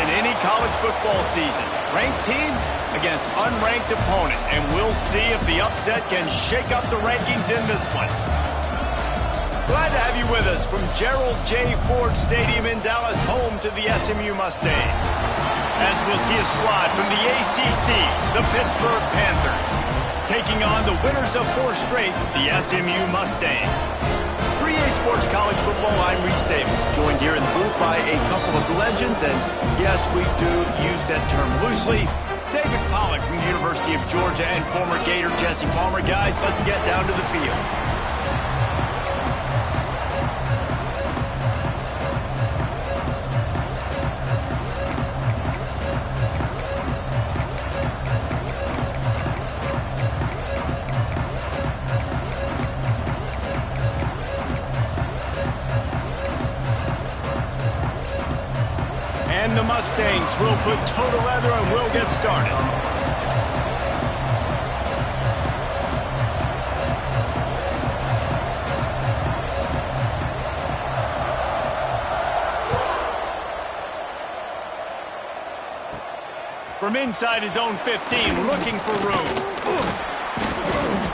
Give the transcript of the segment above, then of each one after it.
in any college football season. Ranked team against unranked opponent, and we'll see if the upset can shake up the rankings in this one. Glad to have you with us from Gerald J. Ford Stadium in Dallas, home to the SMU Mustangs. As we'll see a squad from the ACC, the Pittsburgh Panthers, taking on the winners of 4 straight, the SMU Mustangs. For EA Sports College Football, I'm Reese Davis, joined here in the booth by a couple of legends, and yes, we do use that term loosely. David Pollack from the University of Georgia and former Gator Jesse Palmer. Guys, let's get down to the field. And the Mustangs will put toe to leather and we'll get started. From inside his own 15, looking for room.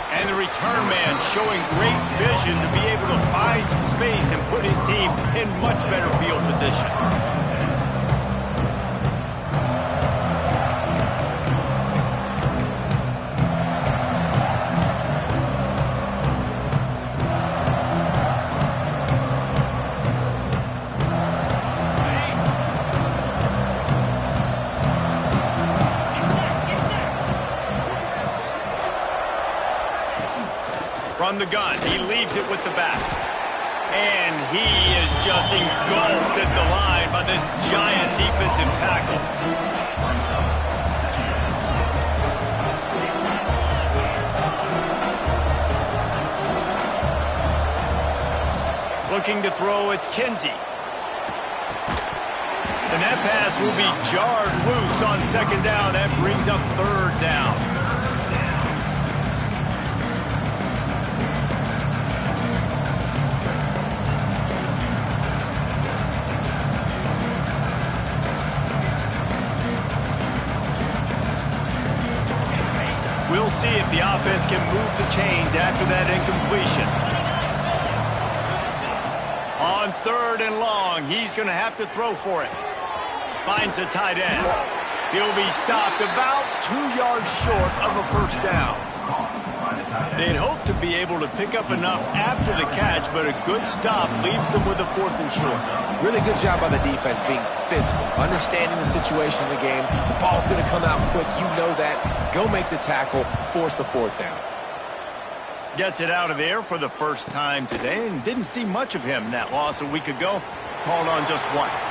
And the return man showing great vision to be able to find some space and put his team in much better field position. From the gun, he leaves it with the back. And he is just engulfed at the line by this giant defensive tackle. Looking to throw, it's Kinsey. And that pass will be jarred loose on second down. That brings up third down. We'll see if the offense can move the chains after that incompletion. On 3rd and long, he's going to have to throw for it. Finds the tight end. He'll be stopped about 2 yards short of a first down. They'd hope to be able to pick up enough after the catch, but a good stop leaves them with a 4th and short. Really good job by the defense being physical, understanding the situation in the game. The ball's going to come out quick. You know that. Go make the tackle, force the 4th down. Gets it out of there for the first time today, and didn't see much of him in that loss a week ago. Called on just once.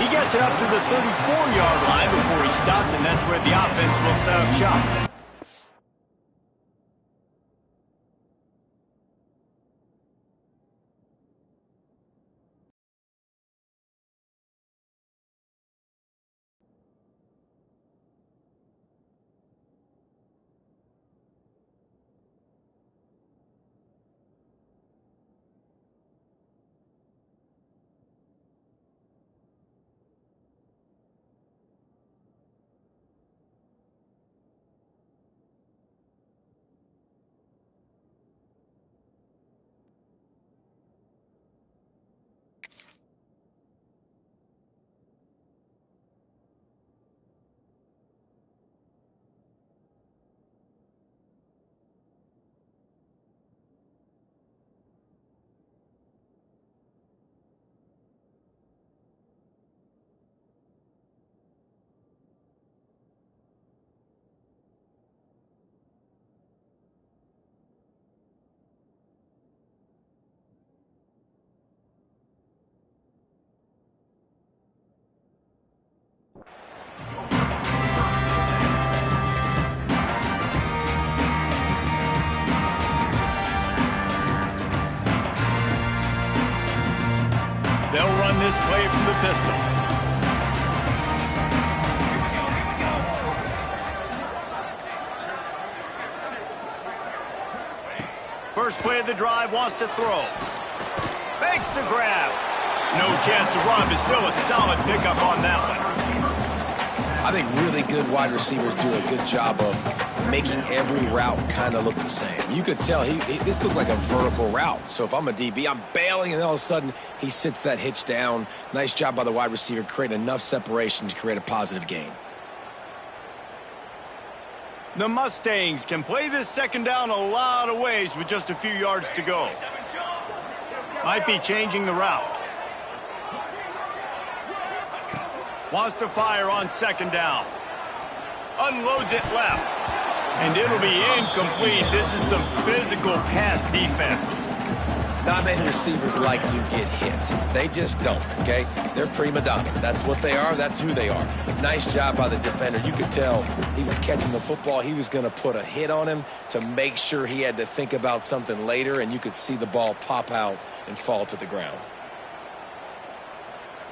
He gets it up to the 34-yard line before he stopped, and that's where the offense will set up shop. They'll run this play from the pistol. First play of the drive, wants to throw. Fakes to grab. No chance to run, but still a solid pickup on that one. I think really good wide receivers do a good job of making every route kind of look the same. You could tell this looked like a vertical route. So if I'm a DB, I'm bailing, and all of a sudden he sits that hitch down. Nice job by the wide receiver, creating enough separation to create a positive gain. The Mustangs can play this second down a lot of ways with just a few yards to go. Might be changing the route. Wants to fire on second down. Unloads it left. And it'll be incomplete. This is some physical pass defense. Not many receivers like to get hit. They just don't, okay? They're prima donnas. That's what they are. That's who they are. Nice job by the defender. You could tell he was catching the football. He was going to put a hit on him to make sure he had to think about something later, and you could see the ball pop out and fall to the ground.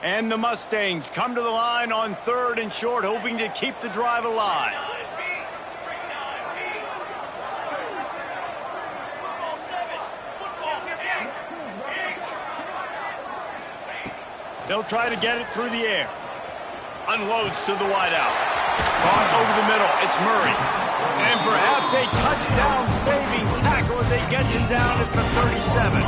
And the Mustangs come to the line on 3rd and short, hoping to keep the drive alive. They'll try to get it through the air. Unloads to the wideout. Caught over the middle. It's Murray. And perhaps a touchdown-saving tackle as they get him down at the 37.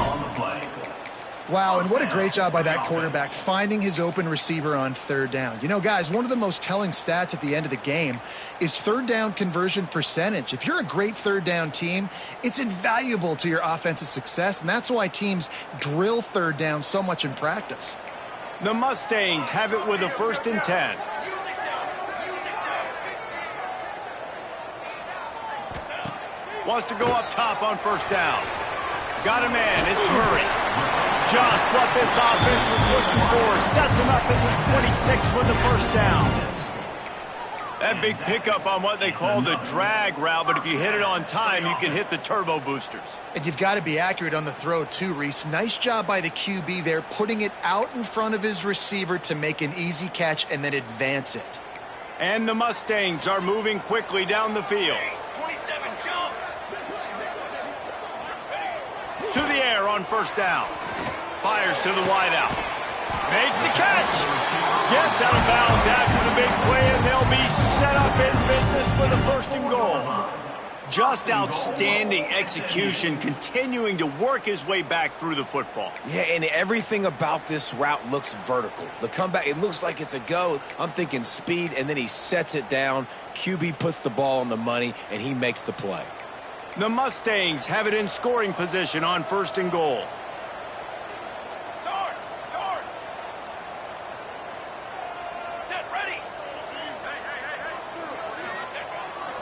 Wow, and what a great job by that quarterback finding his open receiver on 3rd down. You know, guys, one of the most telling stats at the end of the game is 3rd down conversion percentage. If you're a great 3rd down team, it's invaluable to your offensive success, and that's why teams drill 3rd down so much in practice. The Mustangs have it with a 1st and 10. Wants to go up top on 1st down. Got a man. It's Murray. Just what this offense was looking for. Sets him up at the 26 with the 1st down. That big pickup on what they call the drag route, but if you hit it on time, you can hit the turbo boosters. And you've got to be accurate on the throw too, Reese. Nice job by the QB there, putting it out in front of his receiver to make an easy catch and then advance it. And the Mustangs are moving quickly down the field. 27, jump. To the air on 1st down. Fires to the wideout. Makes the catch. Gets out of bounds after the big play, and they'll be set up in business with a 1st and goal. Just outstanding execution, continuing to work his way back through the football. Yeah, and everything about this route looks vertical. The comeback, it looks like it's a go. I'm thinking speed, and then he sets it down. QB puts the ball on the money, and he makes the play. The Mustangs have it in scoring position on 1st and goal.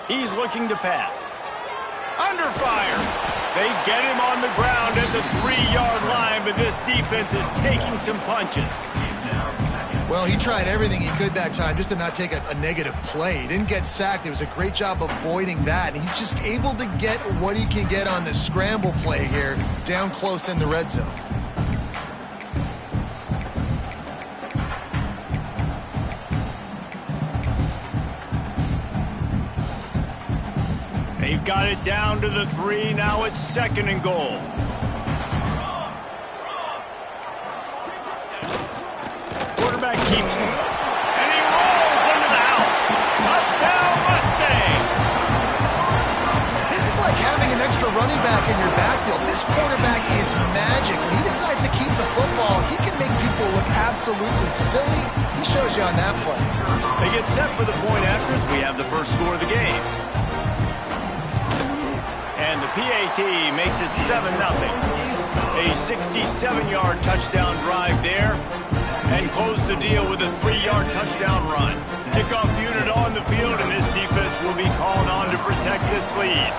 He's looking to pass. Under fire. They get him on the ground at the 3-yard line, but this defense is taking some punches. Well, he tried everything he could that time just to not take a negative play. He didn't get sacked. It was a great job avoiding that. And he's just able to get what he can get on the scramble play here down close in the red zone. They've got it down to the 3. Now it's 2nd and goal. Quarterback keeps him. And he rolls into the house. Touchdown, Mustangs! This is like having an extra running back in your backfield. This quarterback is magic. When he decides to keep the football, he can make people look absolutely silly. He shows you on that play. They get set for the point after as we have the first score of the game. And the PAT makes it 7-0. A 67-yard touchdown drive there. And close the deal with a 3-yard touchdown run. Kickoff unit on the field, and this defense will be called on to protect this lead.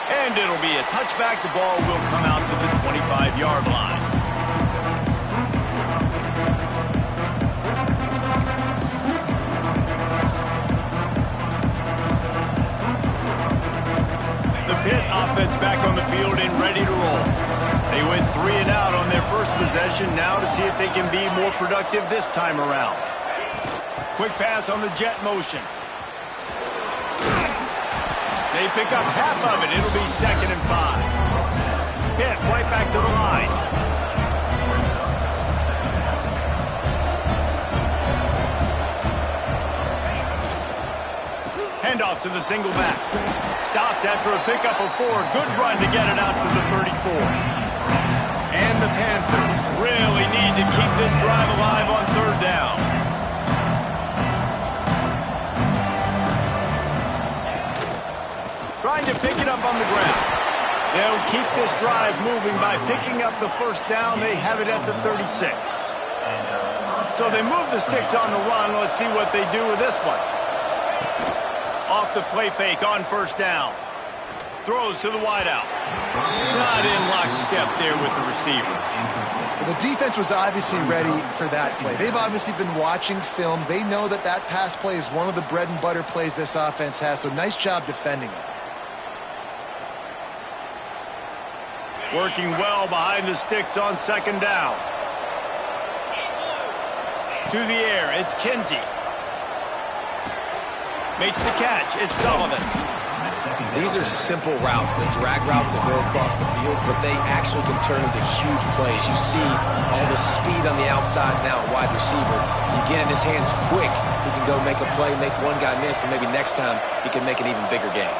And it'll be a touchback. The ball will come out to the 25-yard line. Pitt offense back on the field and ready to roll. They went 3 and out on their first possession, now to see if they can be more productive this time around. Quick pass on the jet motion. They pick up half of it. It'll be 2nd and 5. Pitt right back to the line. off to the single back. Stopped after a pickup of 4. Good run to get it out to the 34. And the Panthers really need to keep this drive alive on third down. Trying to pick it up on the ground. They'll keep this drive moving by picking up the first down. They have it at the 36. So they move the sticks on the run. Let's see what they do with this one. Off the play fake on first down. Throws to the wideout. Not in lockstep there with the receiver. Well, the defense was obviously ready for that play. They've obviously been watching film. They know that that pass play is one of the bread and butter plays this offense has, so nice job defending it. Working well behind the sticks on second down. To the air, it's Kinsey. Makes the catch, it's Sullivan. These are simple routes, the drag routes that go across the field, but they actually can turn into huge plays. You see all the speed on the outside now, wide receiver. You get in his hands quick, he can go make a play, make one guy miss, and maybe next time he can make an even bigger gain.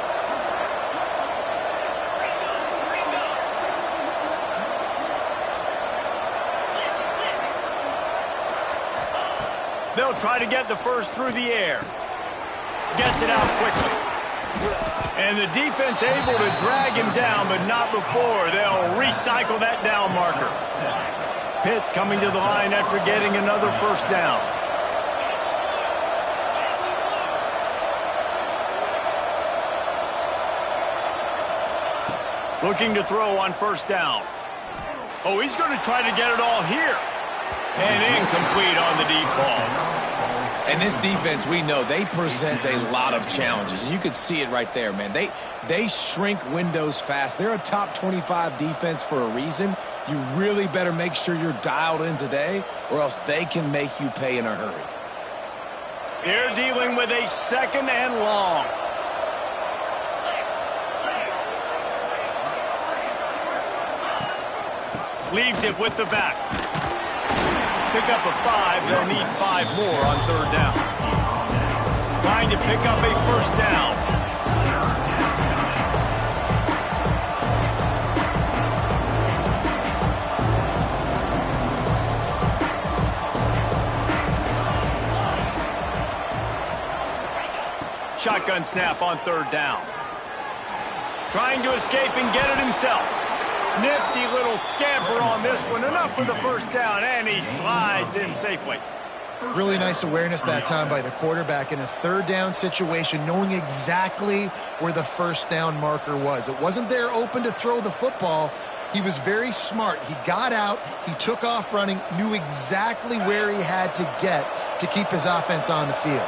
They'll try to get the first through the air. Gets it out quickly. And the defense able to drag him down, but not before. They'll recycle that down marker. Pitt coming to the line after getting another first down. Looking to throw on first down. Oh, he's going to try to get it all here. And incomplete on the deep ball. And this defense, we know, they present a lot of challenges. And you can see it right there, man. They shrink windows fast. They're a top 25 defense for a reason. You really better make sure you're dialed in today, or else they can make you pay in a hurry. They're dealing with a second and long. Leaves it with the back. Pick up a 5. They'll need 5 more on third down. Trying to pick up a first down. Shotgun snap on third down. Trying to escape and get it himself. Nifty little scamper on this one. Enough for the first down, and he slides in safely. Really nice awareness that time by the quarterback in a third down situation, knowing exactly where the first down marker was. It wasn't there open to throw the football. He was very smart. He got out, he took off running, knew exactly where he had to get to keep his offense on the field.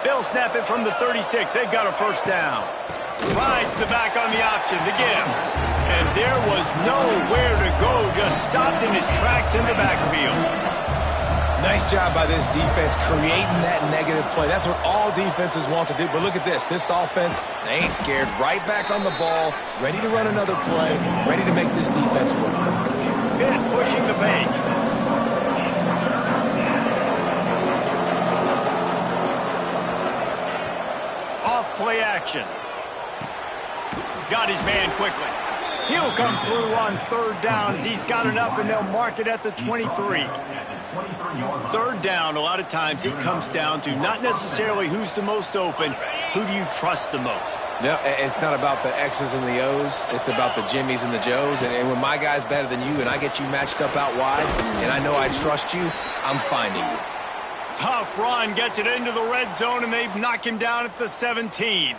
They'll snap it from the 36. They've got a first down. Rides the back on the option to give. And there was nowhere to go, just stopped in his tracks in the backfield. Nice job by this defense creating that negative play. That's what all defenses want to do. But look at this. This offense, they ain't scared. Right back on the ball, ready to run another play, ready to make this defense work. Pitt pushing the pace. Off play action. Got his man quickly. He'll come through on third downs. He's got enough, and they'll mark it at the 23. Third down, a lot of times it comes down to not necessarily who's the most open, who do you trust the most? No, it's not about the X's and the O's. It's about the Jimmies and the Joes. And when my guy's better than you and I get you matched up out wide, and I know I trust you, I'm finding you. Tough run, gets it into the red zone, and they knock him down at the 17.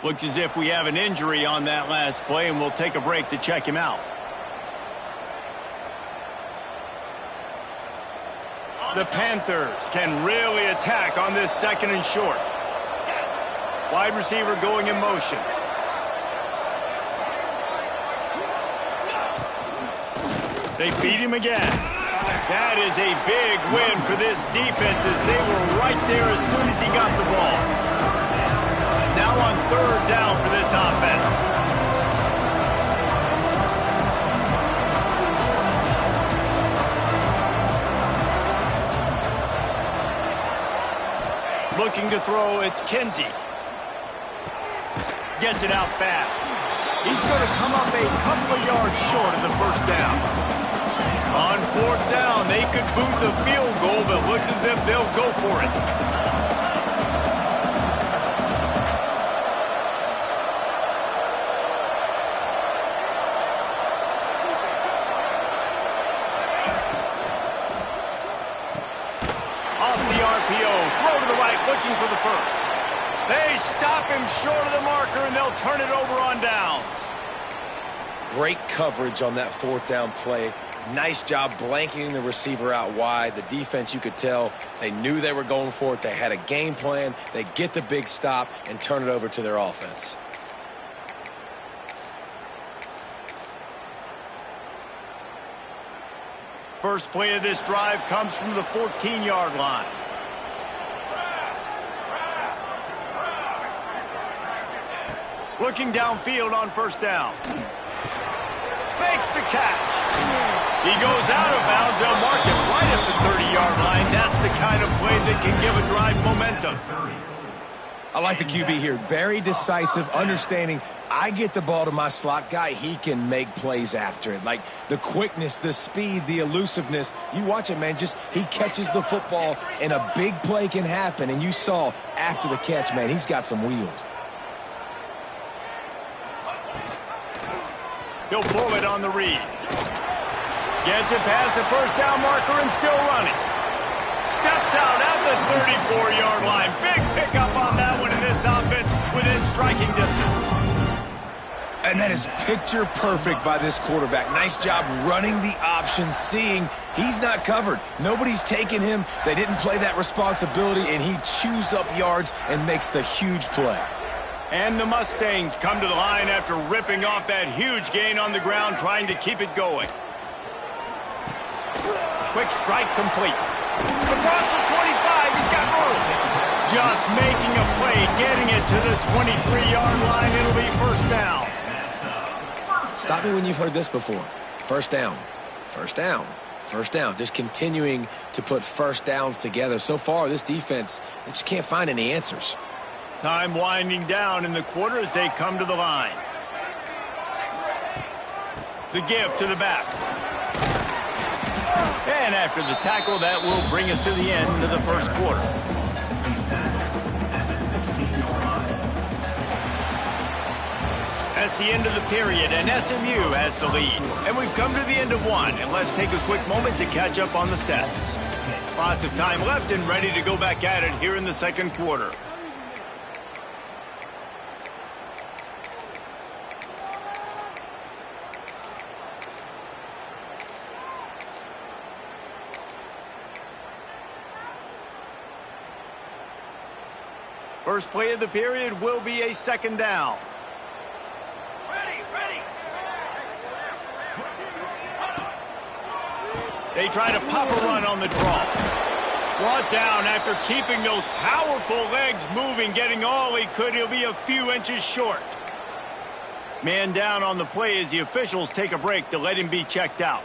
Looks as if we have an injury on that last play, and we'll take a break to check him out. The Panthers can really attack on this second and short. Wide receiver going in motion. They beat him again. That is a big win for this defense as they were right there as soon as he got the ball. Now on third down for this offense. Looking to throw, it's Kinsey. gets it out fast. He's going to come up a couple of yards short of the first down. On fourth down, they could boot the field goal, but looks as if they'll go for it. Off the RPO, throw to the right, looking for the first. They stop him short of the marker, and they'll turn it over on downs. Great coverage on that fourth down play. Nice job blanketing the receiver out wide. The defense, you could tell, they knew they were going for it. They had a game plan. They get the big stop and turn it over to their offense. First play of this drive comes from the 14-yard line. Looking downfield on first down. Makes the catch. He goes out of bounds. They'll mark it right at the 30-yard line. That's the kind of play that can give a drive momentum. I like the QB here. Very decisive, understanding I get the ball to my slot guy, he can make plays after it. Like the quickness, the speed, the elusiveness. You watch it, man, just he catches the football and a big play can happen. And you saw after the catch, man, he's got some wheels. He'll pull it on the read. Gets it past the first down marker and still running. Steps out at the 34-yard line. Big pickup on that one in this offense within striking distance. And that is picture perfect by this quarterback. Nice job running the option, seeing he's not covered. Nobody's taking him. They didn't play that responsibility, and he chews up yards and makes the huge play. And the Mustangs come to the line after ripping off that huge gain on the ground, trying to keep it going. Quick strike complete. Across the 25, he's got room. Just making a play, getting it to the 23-yard line. It'll be first down. Stop me when you've heard this before. First down, first down, first down. Just continuing to put first downs together. So far, this defense, they just can't find any answers. Time winding down in the quarter as they come to the line. The give to the back. And after the tackle, that will bring us to the end of the first quarter. That's the end of the period, and SMU has the lead. And we've come to the end of one, and let's take a quick moment to catch up on the stats. Lots of time left and ready to go back at it here in the second quarter. First play of the period will be a second down. Ready. They try to pop a run on the draw. Brought down after keeping those powerful legs moving, getting all he could. He'll be a few inches short. Man down on the play as the officials take a break to let him be checked out.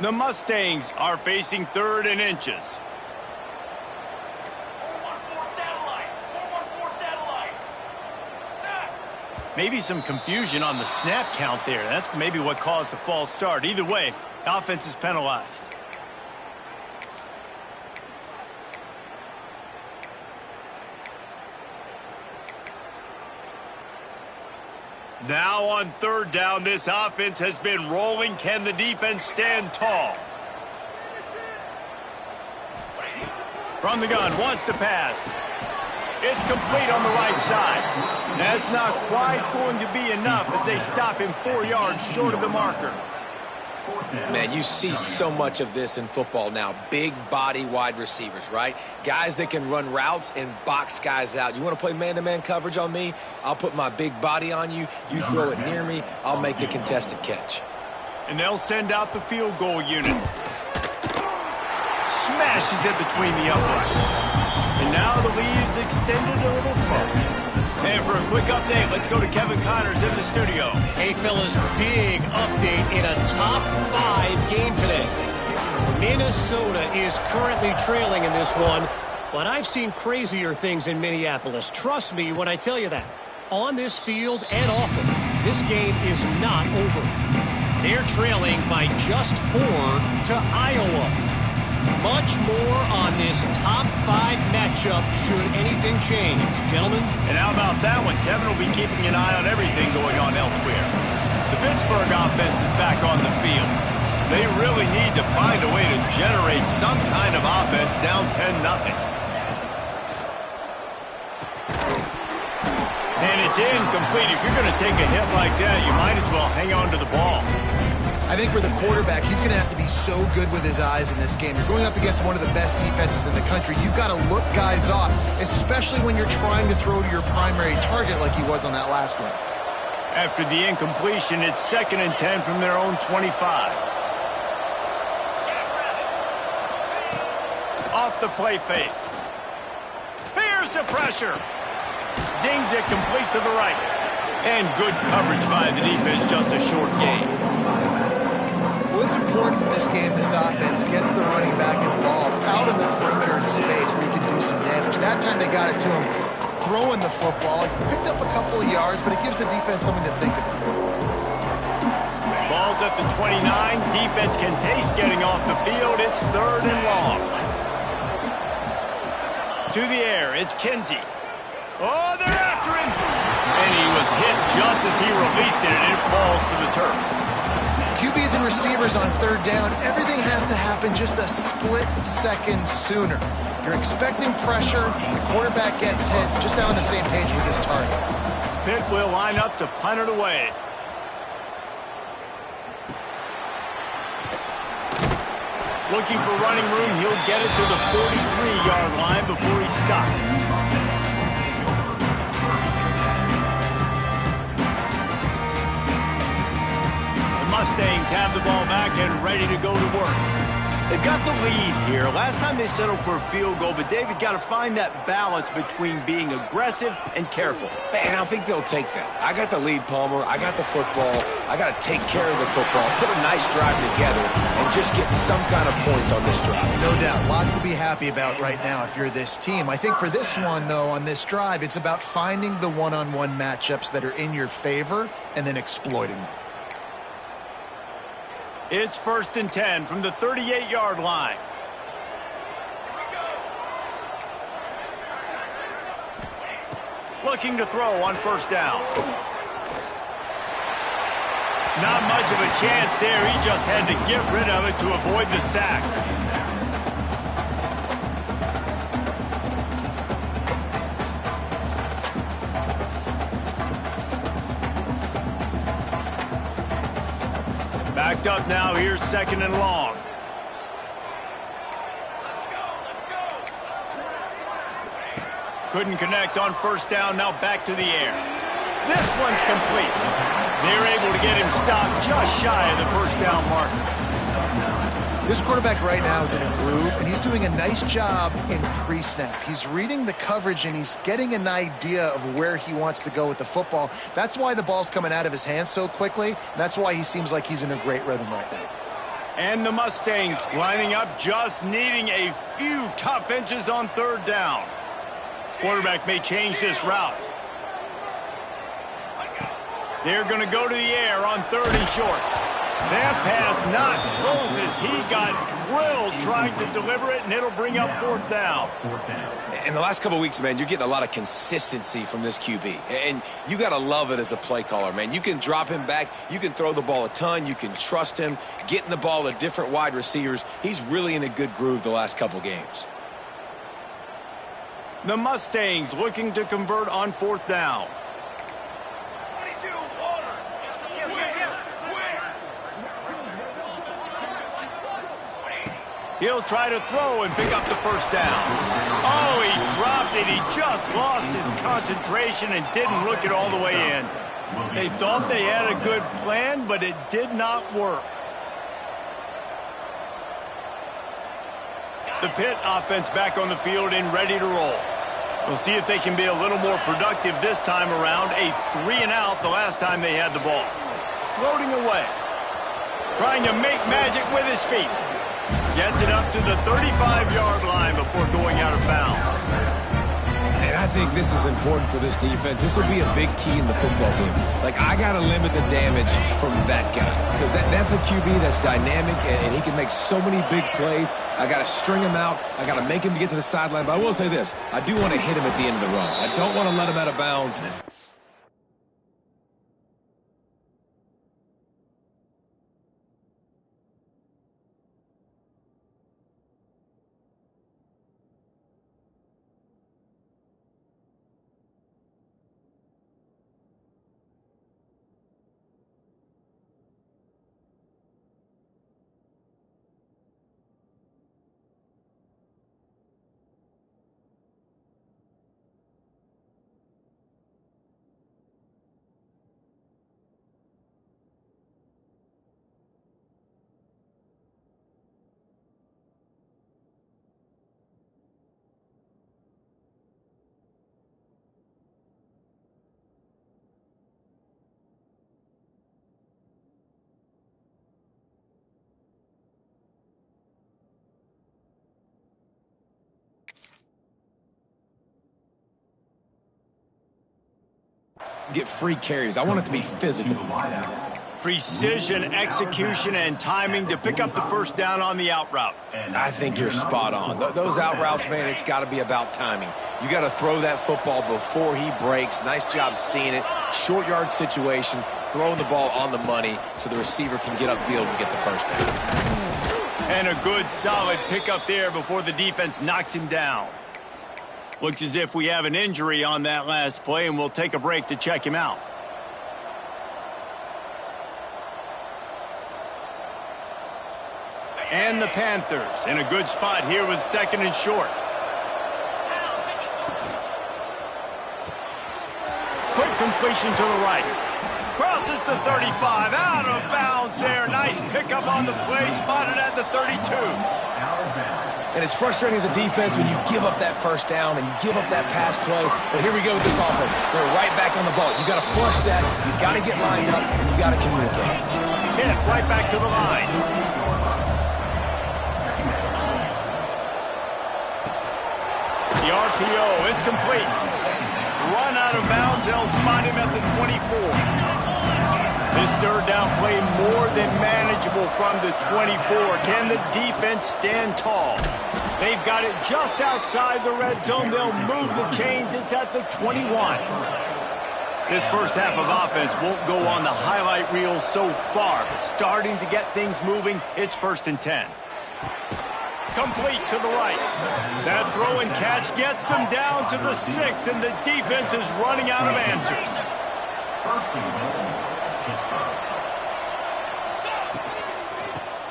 The Mustangs are facing 3rd and inches. 4-1-4 satellite. 4-1-4 satellite. Set. Maybe some confusion on the snap count there. That's maybe what caused the false start. Either way, the offense is penalized. Now on 3rd down, this offense has been rolling. Can the defense stand tall? From the gun, wants to pass. It's complete on the right side. That's not quite going to be enough as they stop him 4 yards short of the marker. Man, you see so much of this in football now. Big body wide receivers, right? Guys that can run routes and box guys out. You want to play man-to-man coverage on me? I'll put my big body on you. You throw it near me, I'll make the contested catch. And they'll send out the field goal unit. Smashes it between the uprights. And now the lead is extended a little further. And for a quick update, let's go to Kevin Connors in the studio. Hey, fellas, big update in a top 5 game today. Minnesota is currently trailing in this one, but I've seen crazier things in Minneapolis. Trust me when I tell you that. On this field and off it, this game is not over. They're trailing by just 4 to Iowa. Much more on this top 5 matchup should anything change. Gentlemen? And how about that one? Kevin will be keeping an eye on everything going on elsewhere. The Pittsburgh offense is back on the field. They really need to find a way to generate some kind of offense down 10-0. And it's incomplete. If you're going to take a hit like that, you might as well hang on to the ball. I think for the quarterback, he's going to have to be so good with his eyes in this game. You're going up against one of the best defenses in the country. You've got to look guys off, especially when you're trying to throw to your primary target like he was on that last one. After the incompletion, it's 2nd and 10 from their own 25. Off the play fake. Here's the pressure. Zings it complete to the right. And good coverage by the defense, just a short gain. Well, it's important in this game this offense gets the running back involved out in the perimeter in space where he can do some damage. That time they got it to him throwing the football. He picked up a couple of yards, but it gives the defense something to think about. Ball's at the 29. Defense can taste getting off the field. It's 3rd and long. To the air, it's Kinsey. Oh, they're after him! And he was hit just as he released it, and it falls to the turf. QBs and receivers on 3rd down, everything has to happen just a split second sooner. You're expecting pressure, the quarterback gets hit, just now on the same page with his target. Pitt will line up to punt it away. Looking for running room, he'll get it to the 43-yard line before he stops. Mustangs have the ball back and ready to go to work. They've got the lead here. Last time they settled for a field goal, but David got to find that balance between being aggressive and careful. And I think they'll take that. I got the lead, Palmer. I got the football. I got to take care of the football, put a nice drive together, and just get some kind of points on this drive. No doubt. Lots to be happy about right now if you're this team. I think for this one, though, on this drive, it's about finding the one-on-one matchups that are in your favor and then exploiting them. It's 1st and 10 from the 38-yard line. Looking to throw on 1st down. Not much of a chance there. He just had to get rid of it to avoid the sack. Backed up now. Here's 2nd and long. Couldn't connect on 1st down. Now back to the air. This one's complete. They're able to get him stopped just shy of the 1st down marker. This quarterback right now is in a groove, and he's doing a nice job in pre-snap. He's reading the coverage, and he's getting an idea of where he wants to go with the football. That's why the ball's coming out of his hands so quickly, and that's why he seems like he's in a great rhythm right now. And the Mustangs lining up, just needing a few tough inches on 3rd down. Quarterback may change this route. They're going to go to the air on 3rd and short. That pass not close as he got drilled trying to deliver it, and it'll bring up 4th down. In the last couple of weeks, man, you're getting a lot of consistency from this QB. And you got to love it as a play caller, man. You can drop him back. You can throw the ball a ton. You can trust him, getting the ball to different wide receivers. He's really in a good groove the last couple games. The Mustangs looking to convert on 4th down. He'll try to throw and pick up the 1st down. Oh, he dropped it. He just lost his concentration and didn't look it all the way in. They thought they had a good plan, but it did not work. The Pitt offense back on the field and ready to roll. We'll see if they can be a little more productive this time around. A 3-and-out the last time they had the ball. Floating away. Trying to make magic with his feet. Gets it up to the 35-yard line before going out of bounds. And I think this is important for this defense. This will be a big key in the football game. Like, I got to limit the damage from that guy. Because that's a QB that's dynamic, and he can make so many big plays. I got to string him out. I got to make him get to the sideline. But I will say this. I do want to hit him at the end of the runs. I don't want to let him out of bounds. Get free carries. I want it to be physical. Precision, execution, and timing to pick up the first down on the out route. I think you're spot on. Those out routes, man, it's got to be about timing. You got to throw that football before he breaks. Nice job seeing it. Short yard situation, throwing the ball on the money so the receiver can get upfield and get the first down. And a good, solid pickup there before the defense knocks him down. Looks as if we have an injury on that last play, and we'll take a break to check him out. And the Panthers in a good spot here with 2nd and short. Quick completion to the right. Crosses the 35, out of bounds there. Nice pickup on the play, spotted at the 32. And it's frustrating as a defense when you give up that first down and you give up that pass play. But here we go with this offense. They're right back on the ball. You got to flush that. You got to get lined up, and you got to communicate. Hit right back to the line. The RPO, it's complete. Run out of bounds, they'll spot him at the 24. This third down play more than manageable from the 24. Can the defense stand tall? They've got it just outside the red zone. They'll move the chains. It's at the 21. This first half of offense won't go on the highlight reel so far, but starting to get things moving, it's 1st and 10. Complete to the right. That throw and catch gets them down to the 6, and the defense is running out of answers.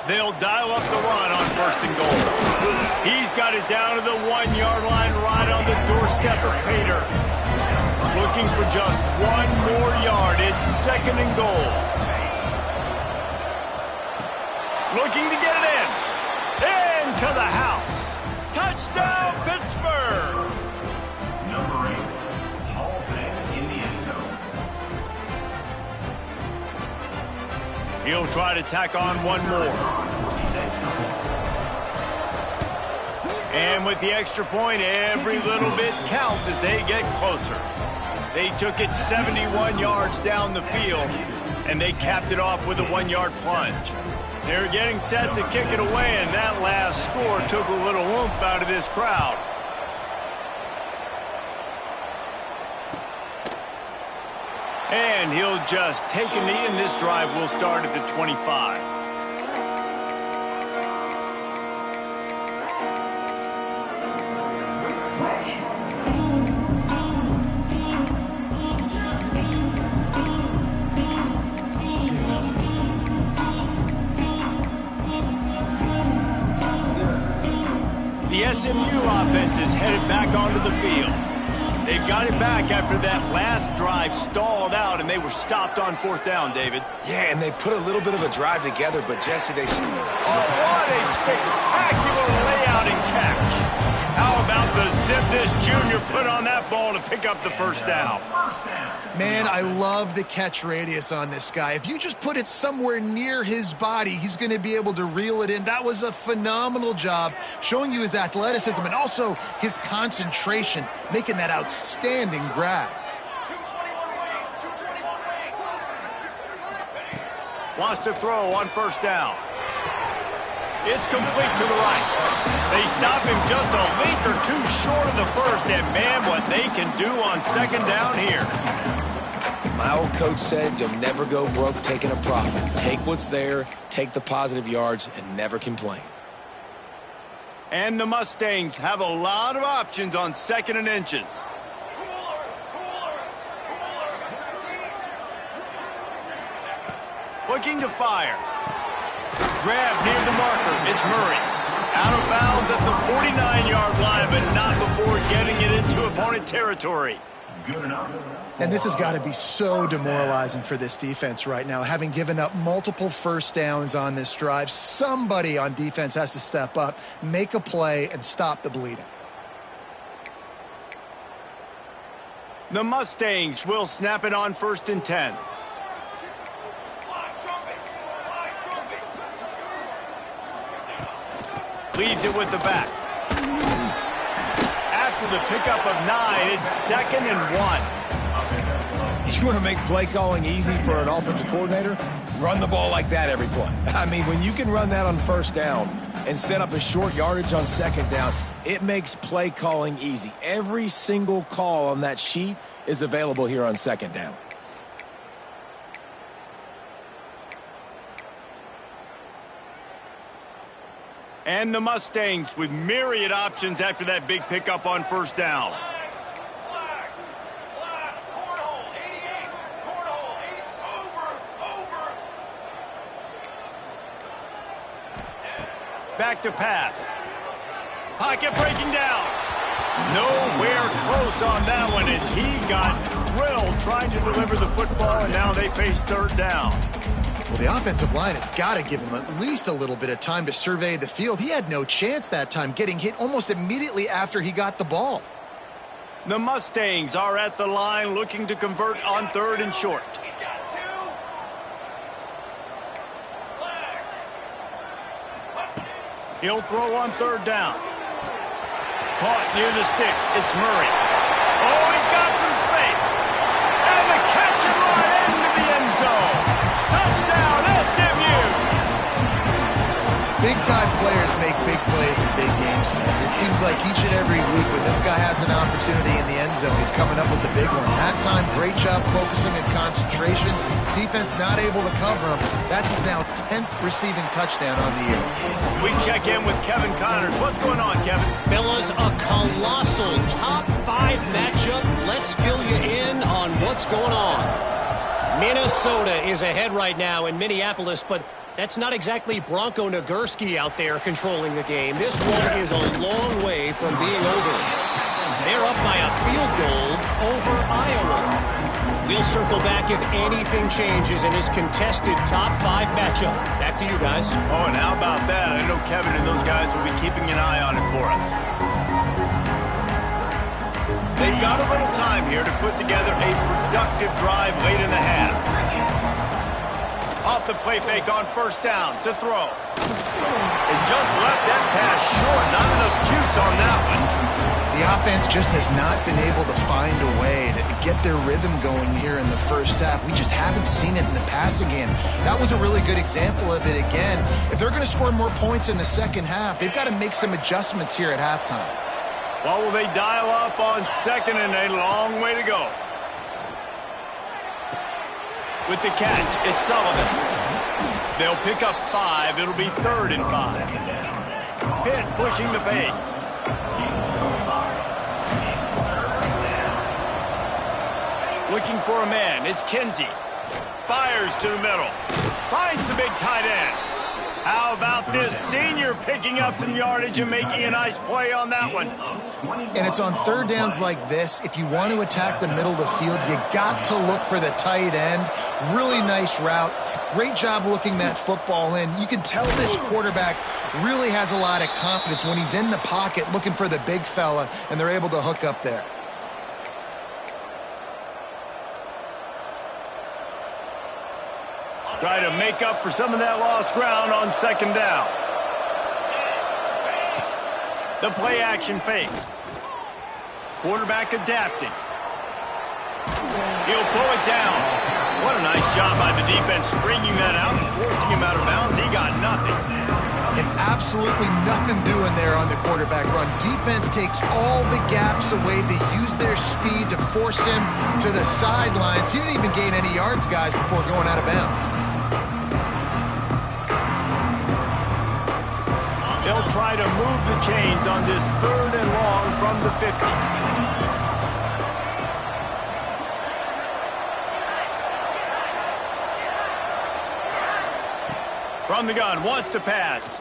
They'll dial up the run on 1st and goal. He's got it down to the 1-yard line right on the doorstep of Pater. Looking for just 1 more yard. It's 2nd and goal. Looking to get it in. Into the house. Touchdown, Pittsburgh. Number 8, Hall in the end zone. He'll try to tack on 1 more. And with the extra point, every little bit counts as they get closer. They took it 71 yards down the field, and they capped it off with a 1-yard plunge. They're getting set to kick it away, and that last score took a little oomph out of this crowd. And he'll just take a knee, and this drive will start at the 25. The SMU offense is headed back onto the field. They've got it back after that last drive stalled out, and they were stopped on 4th down, David. Yeah, and they put a little bit of a drive together, but Jesse, they... Oh, what a spectacular layout and catch. How about the zip this Jr. put on that ball to pick up the first down. Man, I love the catch radius on this guy. If you just put it somewhere near his body, he's going to be able to reel it in. That was a phenomenal job, showing you his athleticism and also his concentration, making that outstanding grab. Wants to throw on first down. It's complete to the right. They stop him just a link or two short of the first, and man, what they can do on second down here. My old coach said you'll never go broke taking a profit. Take what's there, take the positive yards, and never complain. And the Mustangs have a lot of options on second and inches. Looking to fire. Grab near the marker. It's Murray. Out of bounds at the 49-yard line, but not before getting it into opponent territory. Good enough. And this has got to be so demoralizing for this defense right now, having given up multiple first downs on this drive. Somebody on defense has to step up, make a play, and stop the bleeding. The Mustangs will snap it on 1st and 10. Leaves it with the back. After the pickup of 9, it's 2nd and 1. You want to make play calling easy for an offensive coordinator? Run the ball like that every play. I mean, when you can run that on first down and set up a short yardage on second down, it makes play calling easy. Every single call on that sheet is available here on second down. And the Mustangs with myriad options after that big pickup on first down. Back to pass. Pocket breaking down. Nowhere close on that one as he got drilled trying to deliver the football, and now they face 3rd down. Well, the offensive line has got to give him at least a little bit of time to survey the field. He had no chance that time, getting hit almost immediately after he got the ball. The Mustangs are at the line looking to convert on 3rd and short. He'll throw on 3rd down. Caught near the sticks. It's Murray. Oh, he's got some space. And the catch it right into the end zone. Touchdown, SMU. Big-time players make big plays in big games, man. It seems like each and every week when this guy has an opportunity in the end zone, he's coming up with the big one. That time, great job focusing and concentration. Defense not able to cover him. That's his now 10th receiving touchdown on the year. We check in with Kevin Connors. What's going on, Kevin? Fellas, a colossal top 5 matchup. Let's fill you in on what's going on. Minnesota is ahead right now in Minneapolis, but that's not exactly Bronco Nagurski out there controlling the game. This one is a long way from being over. They're up by a field goal over Iowa. We'll circle back if anything changes in this contested top 5 matchup. Back to you guys. Oh, and how about that? I know Kevin and those guys will be keeping an eye on it for us. They've got a little time here to put together a productive drive late in the half. Off the play fake on first down to throw. And just left that pass short. Not enough juice on that one. The offense just has not been able to find a way to get their rhythm going here in the first half. We just haven't seen it in the passing game. That was a really good example of it again. If they're going to score more points in the second half, they've got to make some adjustments here at halftime. Well, will they dial up on 2nd and a long way to go? With the catch, it's Sullivan. They'll pick up 5. It'll be 3rd and 5. Pitt pushing the pace. Looking for a man. It's Kinsey. Fires to the middle. Finds the big tight end. How about this senior picking up some yardage and making a nice play on that one? And it's on 3rd downs like this. If you want to attack the middle of the field, you got to look for the tight end. Really nice route. Great job looking that football in. You can tell this quarterback really has a lot of confidence when he's in the pocket looking for the big fella, and they're able to hook up there. Try to make up for some of that lost ground on second down. The play action fake. Quarterback adapting. He'll pull it down. What a nice job by the defense stringing that out and forcing him out of bounds. He got nothing. And absolutely nothing doing there on the quarterback run. Defense takes all the gaps away. They use their speed to force him to the sidelines. He didn't even gain any yards, guys, before going out of bounds. They'll try to move the chains on this 3rd and long from the 50. From the gun, wants to pass.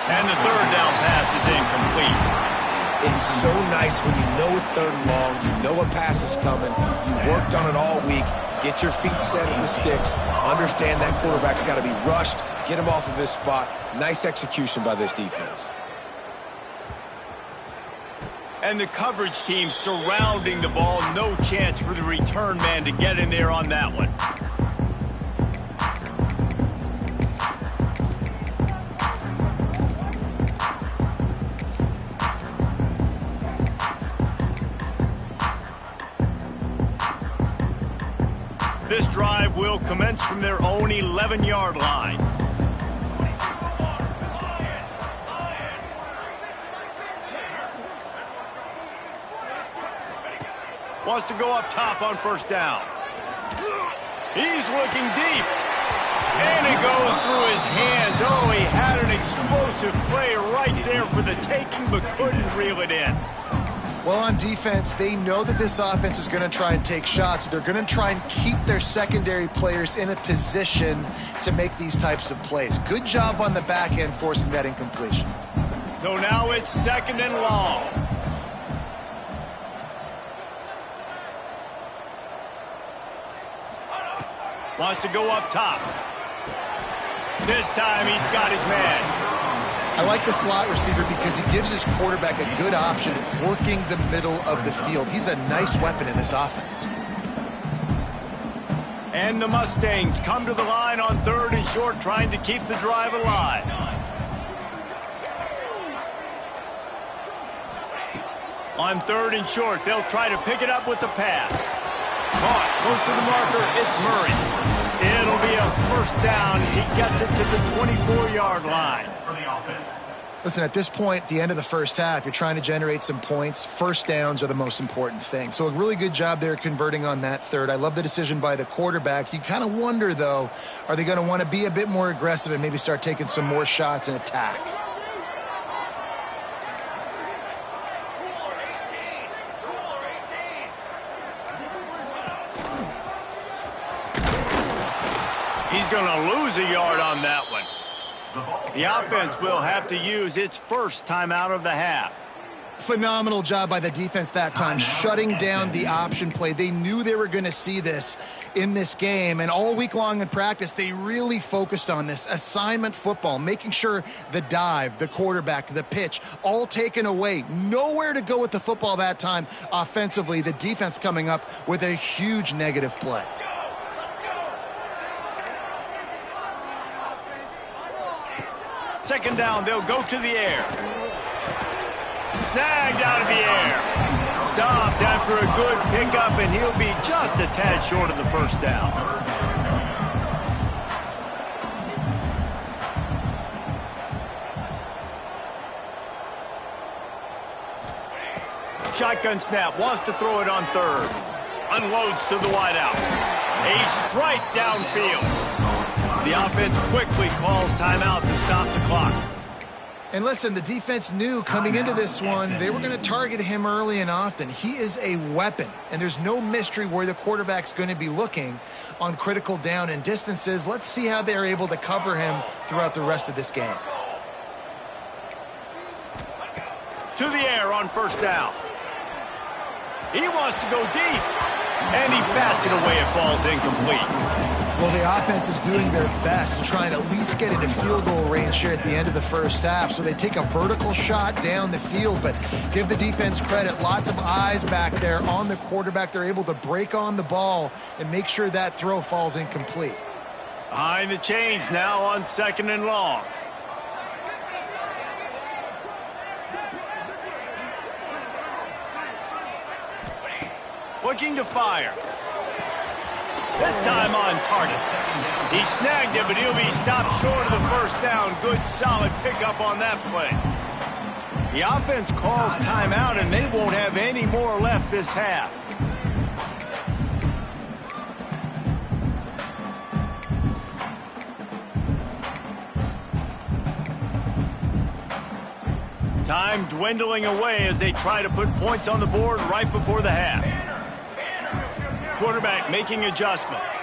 And the 3rd down pass is incomplete. It's so nice when you know it's 3rd and long, you know a pass is coming, you worked on it all week, get your feet set at the sticks, understand that quarterback's got to be rushed, get him off of his spot. Nice execution by this defense. And the coverage team surrounding the ball. No chance for the return man to get in there on that one. This drive will commence from their own 11-yard line. Wants to go up top on 1st down. He's looking deep. And it goes through his hands. Oh, he had an explosive play right there for the taking, but couldn't reel it in. Well, on defense, they know that this offense is going to try and take shots. They're going to try and keep their secondary players in a position to make these types of plays. Good job on the back end forcing that incompletion. So now it's 2nd and long. Wants to go up top. This time he's got his man. I like the slot receiver because he gives his quarterback a good option of working the middle of the field. He's a nice weapon in this offense. And the Mustangs come to the line on 3rd and short, trying to keep the drive alive. On 3rd and short, they'll try to pick it up with the pass. Caught close to the marker, it's Murray. It'll be a 1st down as he gets it to the 24-yard line. For the offense. Listen, at this point, the end of the 1st half, you're trying to generate some points. 1st downs are the most important thing. So a really good job there converting on that 3rd. I love the decision by the quarterback. You kind of wonder, though, are they going to want to be a bit more aggressive and maybe start taking some more shots and attack? He's going to lose a yard on that one. The offense will have to use its 1st timeout of the half. Phenomenal job by the defense that time, shutting down the option play. They knew they were going to see this in this game, and all week long in practice, they really focused on this assignment football, making sure the dive, the quarterback, the pitch, all taken away. Nowhere to go with the football that time offensively. The defense coming up with a huge negative play. Second down, they'll go to the air. Snagged out of the air. Stopped after a good pickup, and he'll be just a tad short of the 1st down. Shotgun snap, wants to throw it on 3rd. Unloads to the wideout. A strike downfield. The offense quickly calls timeout to stop the clock. And listen, the defense knew coming into this one, they were going to target him early and often. He is a weapon, and there's no mystery where the quarterback's going to be looking on critical down and distances. Let's see how they're able to cover him throughout the rest of this game. To the air on 1st down. He wants to go deep. And he bats it away. It falls incomplete. Well, the offense is doing their best to try and at least get into field goal range here at the end of the first half. So they take a vertical shot down the field, but give the defense credit. Lots of eyes back there on the quarterback. They're able to break on the ball and make sure that throw falls incomplete. Behind the chains now on 2nd and long. Looking to fire. This time on target. He snagged it, but he'll be stopped short of the first down. Good, solid pickup on that play. The offense calls timeout, and they won't have any more left this half. Time dwindling away as they try to put points on the board right before the half. Quarterback making adjustments.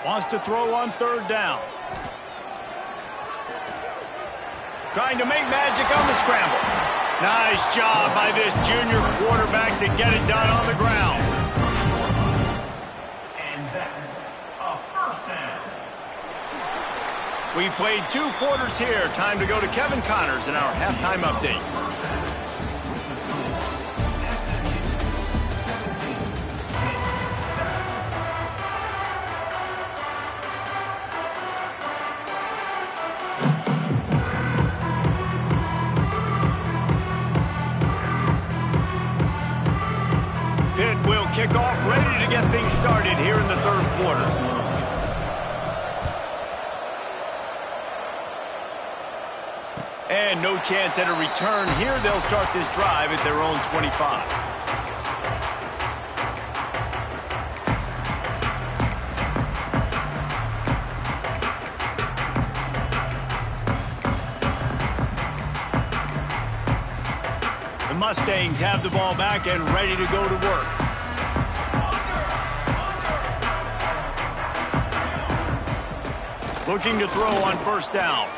Wants to throw on 3rd down. Trying to make magic on the scramble. Nice job by this junior quarterback to get it done on the ground. And that's a first down. We've played 2 quarters here. Time to go to Kevin Connors in our halftime update. Kick off, ready to get things started here in the 3rd quarter. And no chance at a return here. They'll start this drive at their own 25. The Mustangs have the ball back and ready to go to work. Looking to throw on 1st down.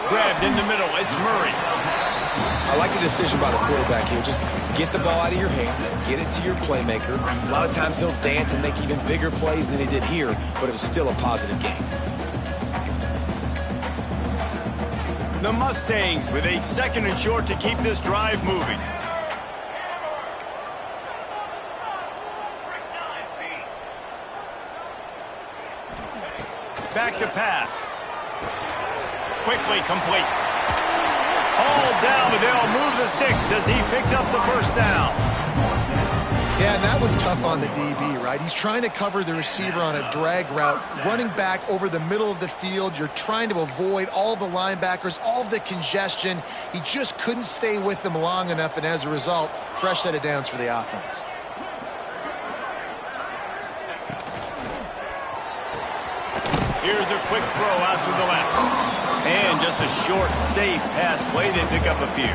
Grabbed in the middle. It's Murray. I like the decision by the quarterback here. Just get the ball out of your hands, get it to your playmaker. A lot of times he'll dance and make even bigger plays than he did here, but it was still a positive game. The Mustangs with a 2nd and short to keep this drive moving. Back to pass. Quickly complete. All down, but they'll move the sticks as he picks up the 1st down. Yeah, and that was tough on the DB, right? He's trying to cover the receiver on a drag route, running back over the middle of the field. You're trying to avoid all the linebackers, all of the congestion. He just couldn't stay with them long enough, and as a result, fresh set of downs for the offense. Here's a quick throw out to the left. And just a short, safe pass play. They pick up a few.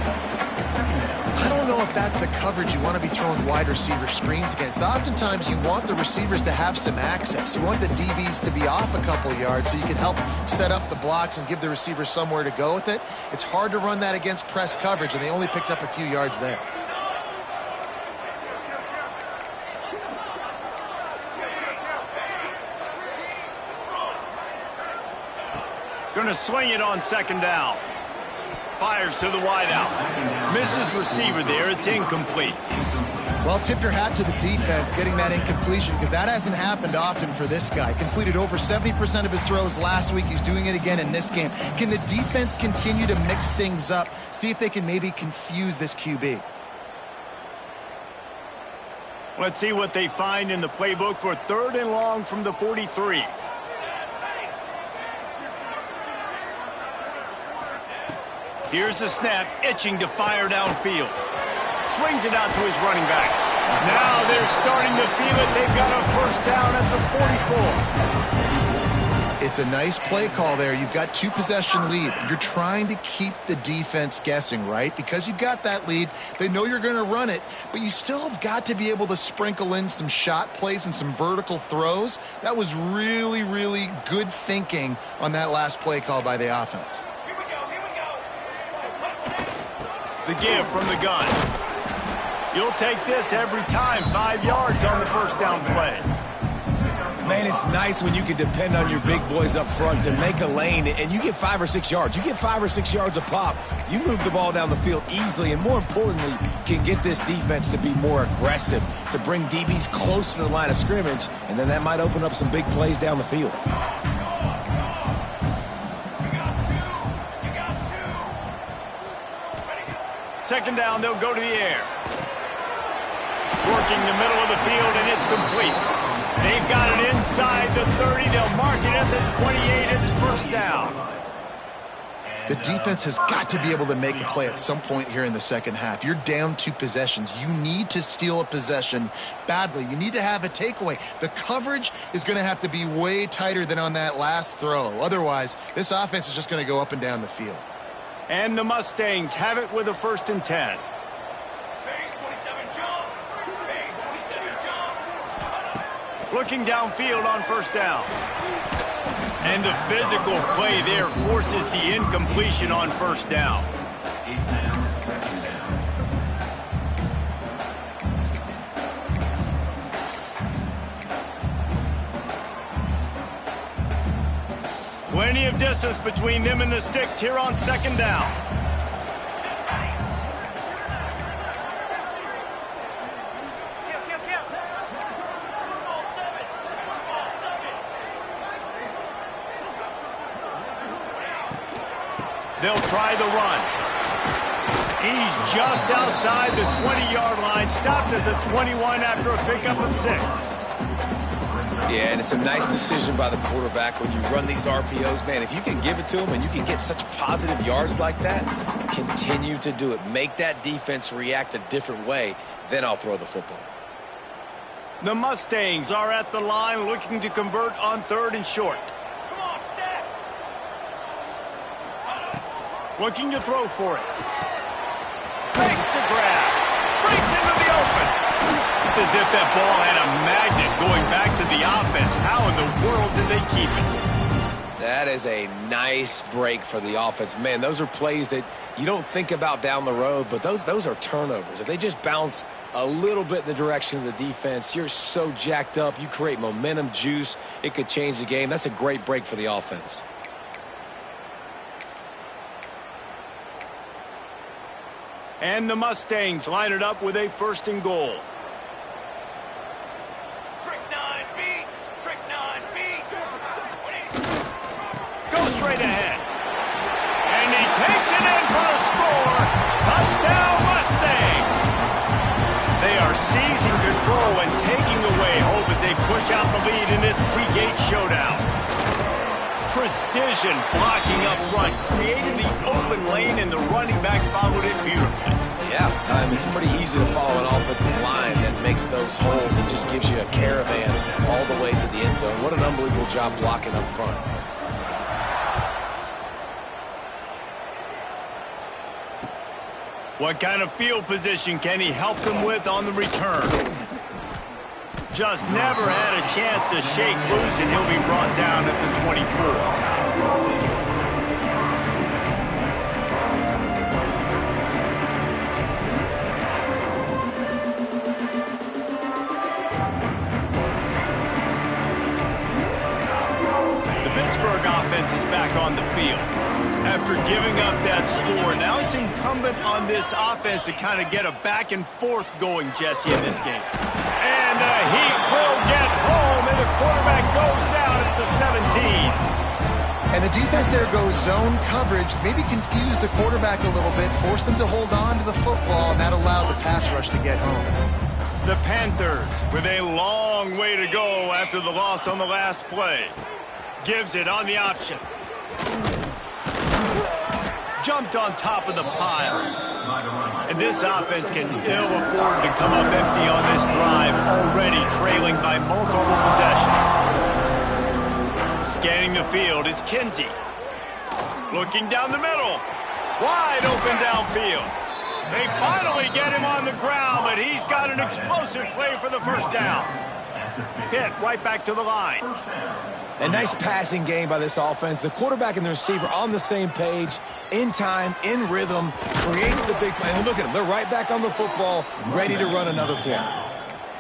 I don't know if that's the coverage you want to be throwing wide receiver screens against. Oftentimes, you want the receivers to have some access. You want the DBs to be off a couple yards so you can help set up the blocks and give the receiver somewhere to go with it. It's hard to run that against press coverage, and they only picked up a few yards there. Going to swing it on 2nd down. Fires to the wideout. Missed his receiver there. It's incomplete. Well, tip your hat to the defense getting that incompletion, because that hasn't happened often for this guy. Completed over 70% of his throws last week. He's doing it again in this game. Can the defense continue to mix things up? See if they can maybe confuse this QB. Let's see what they find in the playbook for 3rd and long from the 43. Here's the snap, itching to fire downfield. Swings it out to his running back. Now they're starting to feel it. They've got a 1st down at the 44. It's a nice play call there. You've got 2-possession lead. You're trying to keep the defense guessing, right? Because you've got that lead, they know you're going to run it, but you still have got to be able to sprinkle in some shot plays and some vertical throws. That was really, really good thinking on that last play call by the offense. The give from the gun. You'll take this every time. 5 yards on the first down play. Man, it's nice when you can depend on your big boys up front to make a lane, and you get 5 or 6 yards. You get 5 or 6 yards a pop. You move the ball down the field easily, and more importantly, can get this defense to be more aggressive, to bring DBs close to the line of scrimmage, and then that might open up some big plays down the field. Second down, they'll go to the air. Working the middle of the field, and it's complete. They've got it inside the 30. They'll mark it at the 28. It's first down. The defense has got to be able to make a play at some point here in the second half. You're down 2 possessions. You need to steal a possession badly. You need to have a takeaway. The coverage is going to have to be way tighter than on that last throw. Otherwise, this offense is just going to go up and down the field. And the Mustangs have it with a 1st and 10. Looking downfield on first down. And the physical play there forces the incompletion on first down. Plenty of distance between them and the sticks here on second down. They'll try the run. He's just outside the 20-yard line, stopped at the 21 after a pickup of 6. Yeah, and it's a nice decision by the quarterback when you run these RPOs. Man, if you can give it to him and you can get such positive yards like that, continue to do it. Make that defense react a different way, then I'll throw the football. The Mustangs are at the line looking to convert on 3rd and short. Looking to throw for it. Makes the grab. Breaks into the open. It's as if that ball had a magnet going back to the offense. How in the world did they keep it? That is a nice break for the offense. Man, those are plays that you don't think about down the road, but those are turnovers. If they just bounce a little bit in the direction of the defense, you're so jacked up. You create momentum, juice. It could change the game. That's a great break for the offense. And the Mustangs line it up with a 1st and goal. Go straight ahead. And he takes it in for a score. Touchdown Mustangs. They are seizing control and taking away hope as they push out the lead in this pre-gate showdown. Precision blocking up front, created the open lane, and the running back followed it beautifully. Yeah, it's pretty easy to follow an offensive line that makes those holes and just gives you a caravan all the way to the end zone. What an unbelievable job blocking up front. What kind of field position can he help them with on the return? Just never had a chance to shake loose, and he'll be brought down at the 24. Offense is back on the field. After giving up that score, now it's incumbent on this offense to kind of get a back and forth going, Jesse, in this game. And the Heat will get home, and the quarterback goes down at the 17. And the defense there goes zone coverage, maybe confused the quarterback a little bit, forced him to hold on to the football, and that allowed the pass rush to get home. The Panthers with a long way to go after the loss on the last play. Gives it on the option. Jumped on top of the pile. And this offense can ill afford to come up empty on this drive, already trailing by multiple possessions. Scanning the field, it's Kinsey. Looking down the middle. Wide open downfield. They finally get him on the ground, but he's got an explosive play for the first down. Hit right back to the line. A nice passing game by this offense. The quarterback and the receiver on the same page. in time, in rhythm, creates the big play. And look at them. They're right back on the football, ready to run another play.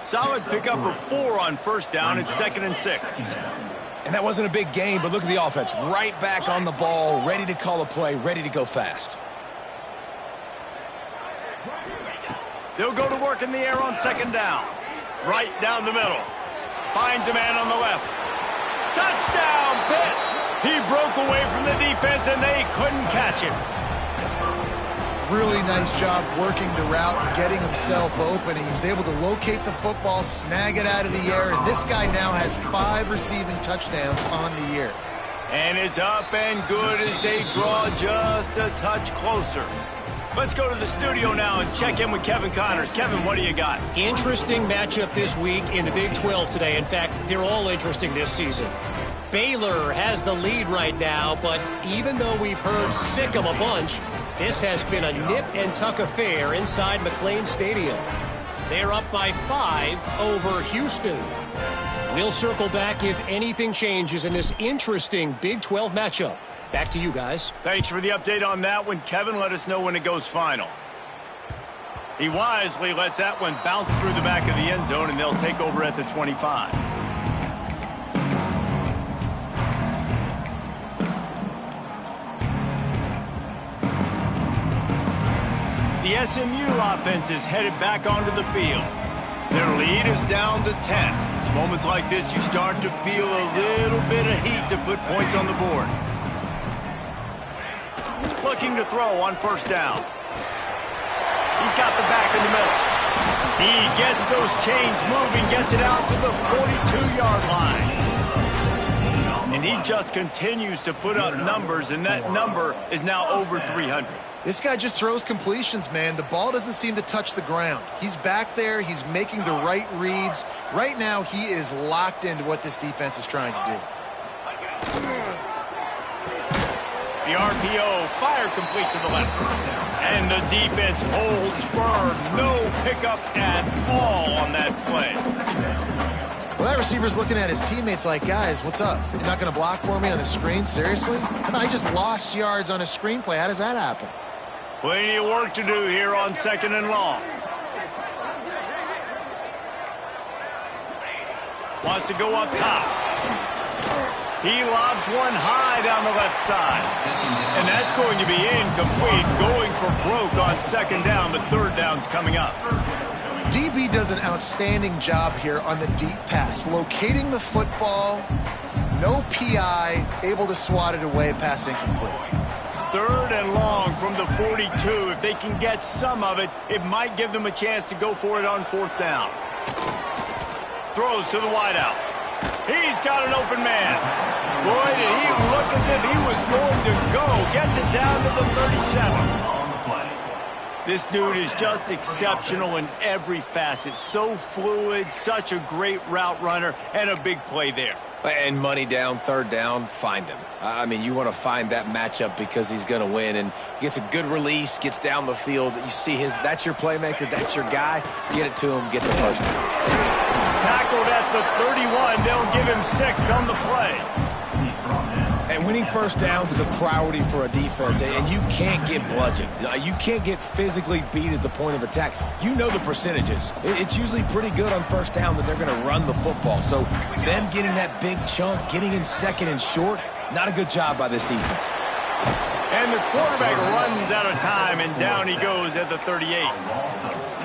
Solid pickup of 4 on first down. It's 2nd and 6. And that wasn't a big gain, but look at the offense. Right back on the ball, ready to call a play, ready to go fast. They'll go to work in the air on 2nd down. Right down the middle. Finds a man on the left. Touchdown, Pitt! He broke away from the defense, and they couldn't catch him. Really nice job working the route and getting himself open. He was able to locate the football, snag it out of the air, and this guy now has 5 receiving touchdowns on the year. And it's up and good as they draw just a touch closer. Let's go to the studio now and check in with Kevin Connors. Kevin, what do you got? Interesting matchup this week in the Big 12 today. In fact, they're all interesting this season. Baylor has the lead right now, but even though we've heard sick 'em a bunch, this has been a nip-and-tuck affair inside McLean Stadium. They're up by 5 over Houston. We'll circle back if anything changes in this interesting Big 12 matchup. Back to you guys. Thanks for the update on that one, Kevin. Let us know when it goes final. He wisely lets that one bounce through the back of the end zone, and they'll take over at the 25. The SMU offense is headed back onto the field. Their lead is down to 10. It's moments like this you start to feel a little bit of heat to put points on the board. Looking to throw on first down. He's got the back in the middle. He gets those chains moving, gets it out to the 42-yard line. And he just continues to put up numbers, and that number is now over 300. This guy just throws completions, man. The ball doesn't seem to touch the ground. He's back there. He's making the right reads. Right now, he is locked into what this defense is trying to do. The RPO fired complete to the left. And the defense holds firm. No pickup at all on that play. Well, that receiver's looking at his teammates like, guys, what's up? You're not going to block for me on the screen? Seriously? I just lost yards on a screenplay. How does that happen? Plenty of work to do here on 2nd and long. Wants to go up top. He lobs one high down the left side. And that's going to be incomplete. Going for broke on 2nd down, but 3rd down's coming up. DB does an outstanding job here on the deep pass. Locating the football, no PI, able to swat it away, pass incomplete. 3rd and long from the 42. If they can get some of it, it might give them a chance to go for it on 4th down. Throws to the wideout. He's got an open man. Boy, did he look as if he was going to go. Gets it down to the 37. This dude is just exceptional in every facet. So fluid, such a great route runner, and a big play there. And money down, 3rd down, find him. I mean, you want to find that matchup because he's going to win. And he gets a good release, gets down the field. You see that's your playmaker, that's your guy. Get it to him, get the first down. Tackled at the 31. They'll give him 6 on the play. And winning first downs is a priority for a defense, and you can't get bludgeoned. You can't get physically beat at the point of attack. You know the percentages. It's usually pretty good on first down that they're going to run the football. So them getting that big chunk, getting in 2nd and short, not a good job by this defense. And the quarterback runs out of time, and down he goes at the 38.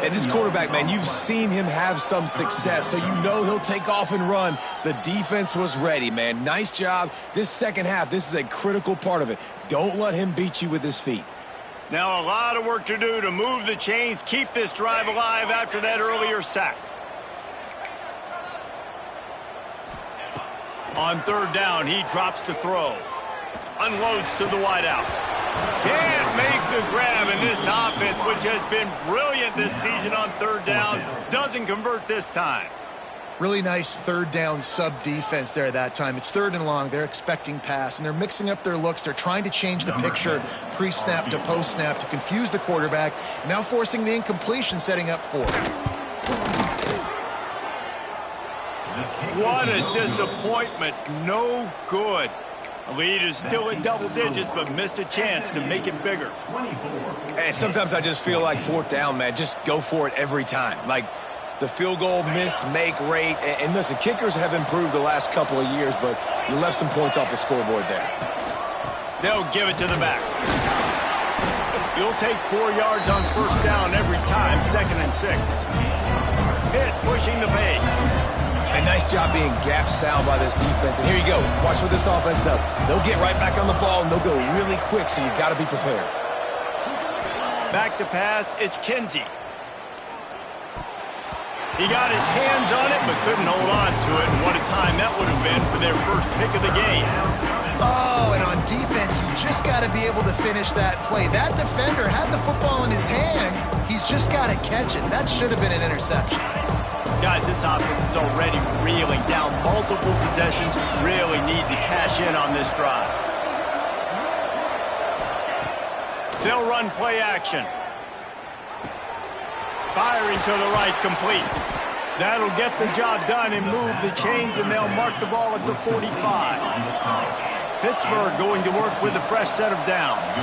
And this quarterback, man, you've seen him have some success, so you know he'll take off and run. The defense was ready, man. Nice job. This second half, this is a critical part of it. Don't let him beat you with his feet. Now a lot of work to do to move the chains, keep this drive alive after that earlier sack. On 3rd down, he drops to throw. Unloads to the wideout. Can't make the grab, in this offense, which has been brilliant this season on 3rd down, doesn't convert this time. Really nice 3rd down sub-defense there that time. It's 3rd and long. They're expecting pass, and they're mixing up their looks. They're trying to change the picture pre-snap to post-snap to confuse the quarterback, now forcing the incompletion, setting up for it. What a disappointment. No good. The lead is still in double digits, but missed a chance to make it bigger. And sometimes I just feel like fourth down, man, just go for it every time. Like the field goal miss-make rate. And listen, kickers have improved the last couple of years, but you left some points off the scoreboard there. They'll give it to the back. You'll take 4 yards on first down every time, 2nd and 6. Pitt pushing the pace. A nice job being gap sound by this defense. And here you go. Watch what this offense does. They'll get right back on the ball, and they'll go really quick, so you got to be prepared. Back to pass, it's Kinsey. He got his hands on it, but couldn't hold on to it. And what a time that would have been for their first pick of the game. Oh, and on defense, you just got to be able to finish that play. That defender had the football in his hands. He's just got to catch it. That should have been an interception. Guys, this offense is already reeling down multiple possessions. Really need to cash in on this drive. They'll run play action. Firing to the right, complete. That'll get the job done and move the chains, and they'll mark the ball at the 45. Pittsburgh going to work with a fresh set of downs.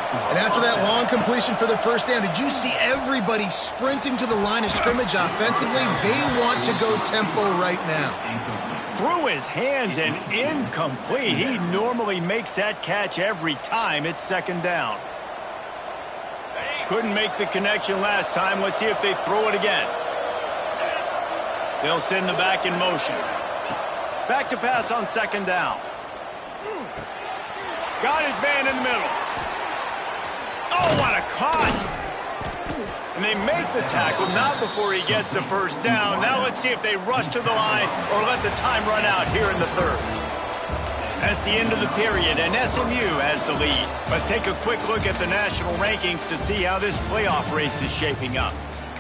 And after that long completion for the first down, did you see everybody sprinting to the line of scrimmage offensively? They want to go tempo right now. Through his hands and incomplete. He normally makes that catch every time. It's 2nd down. Couldn't make the connection last time. Let's see if they throw it again. They'll send the back in motion. Back to pass on 2nd down. Got his man in the middle. Oh, what a cut! And they make the tackle, not before he gets the first down. Now let's see if they rush to the line or let the time run out here in the 3rd. That's the end of the period, and SMU has the lead. Let's take a quick look at the national rankings to see how this playoff race is shaping up.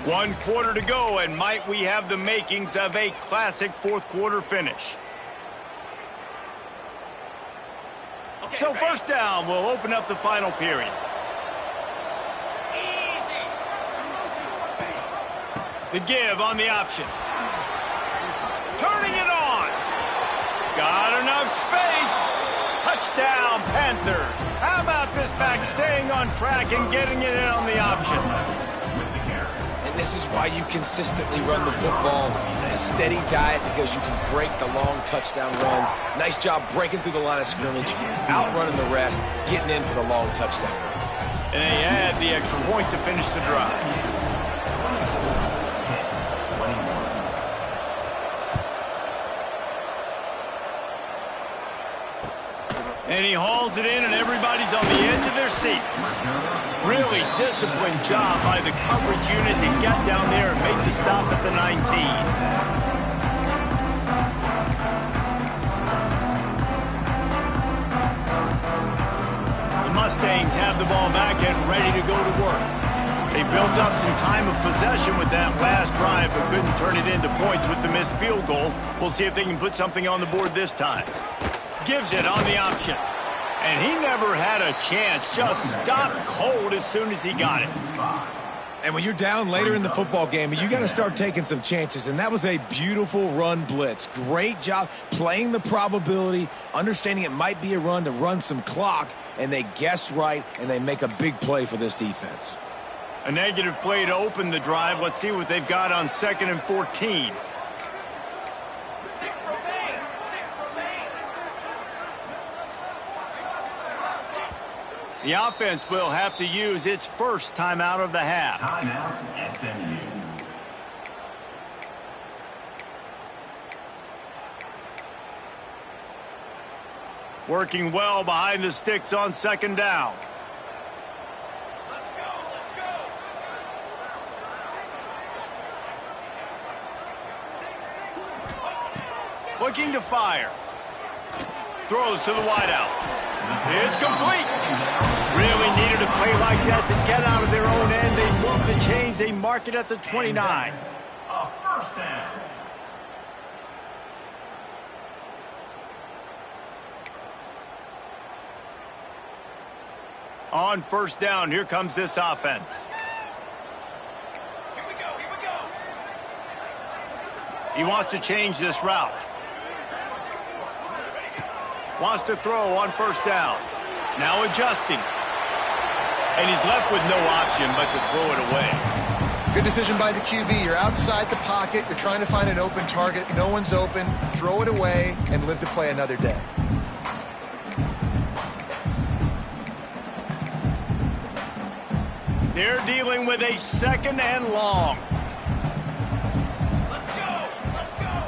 1 quarter to go, and might we have the makings of a classic 4th quarter finish. So first down will open up the final period. The give on the option. Turning it on. Got enough space. Touchdown, Panthers. How about this back staying on track and getting it in on the option? And this is why you consistently run the football. A steady diet because you can break the long touchdown runs. Nice job breaking through the line of scrimmage, outrunning the rest, getting in for the long touchdown. And they add the extra point to finish the drive. And he hauls it in, and everybody's on the edge of their seats. Really disciplined job by the coverage unit to get down there and make the stop at the 19. The Mustangs have the ball back and ready to go to work. They built up some time of possession with that last drive, but couldn't turn it into points with the missed field goal. We'll see if they can put something on the board this time. Gives it on the option. And he never had a chance. Just stopped cold as soon as he got it. And when you're down later in the football game, you got to start taking some chances. And that was a beautiful run blitz. Great job playing the probability, understanding it might be a run to run some clock. And they guess right, and they make a big play for this defense. A negative play to open the drive. Let's see what they've got on 2nd and 14. The offense will have to use its first timeout of the half. Timeout, SMU. Working well behind the sticks on 2nd down. Let's go. Looking to fire. Throws to the wideout. It's complete. Really needed a play like that to get out of their own end. They move the chains. They mark it at the 29. A first down. On first down, here comes this offense. Here we go. He wants to change this route. Wants to throw on first down. Now adjusting. And he's left with no option but to throw it away. Good decision by the QB. You're outside the pocket. You're trying to find an open target. No one's open. Throw it away and live to play another day. They're dealing with a second and long. Let's go. Let's go.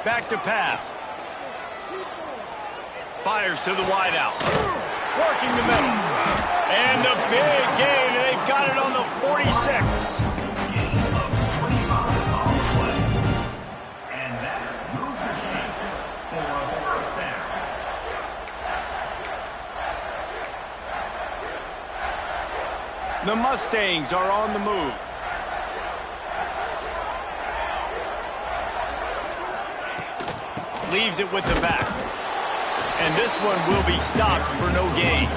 Back to pass. Fires to the wideout. Working the middle. And the big gain, and they've got it on the 46. Gain of 25 on the play. And that moves the chains for a first down. The Mustangs are on the move. Leaves it with the back. And this one will be stopped for no gain.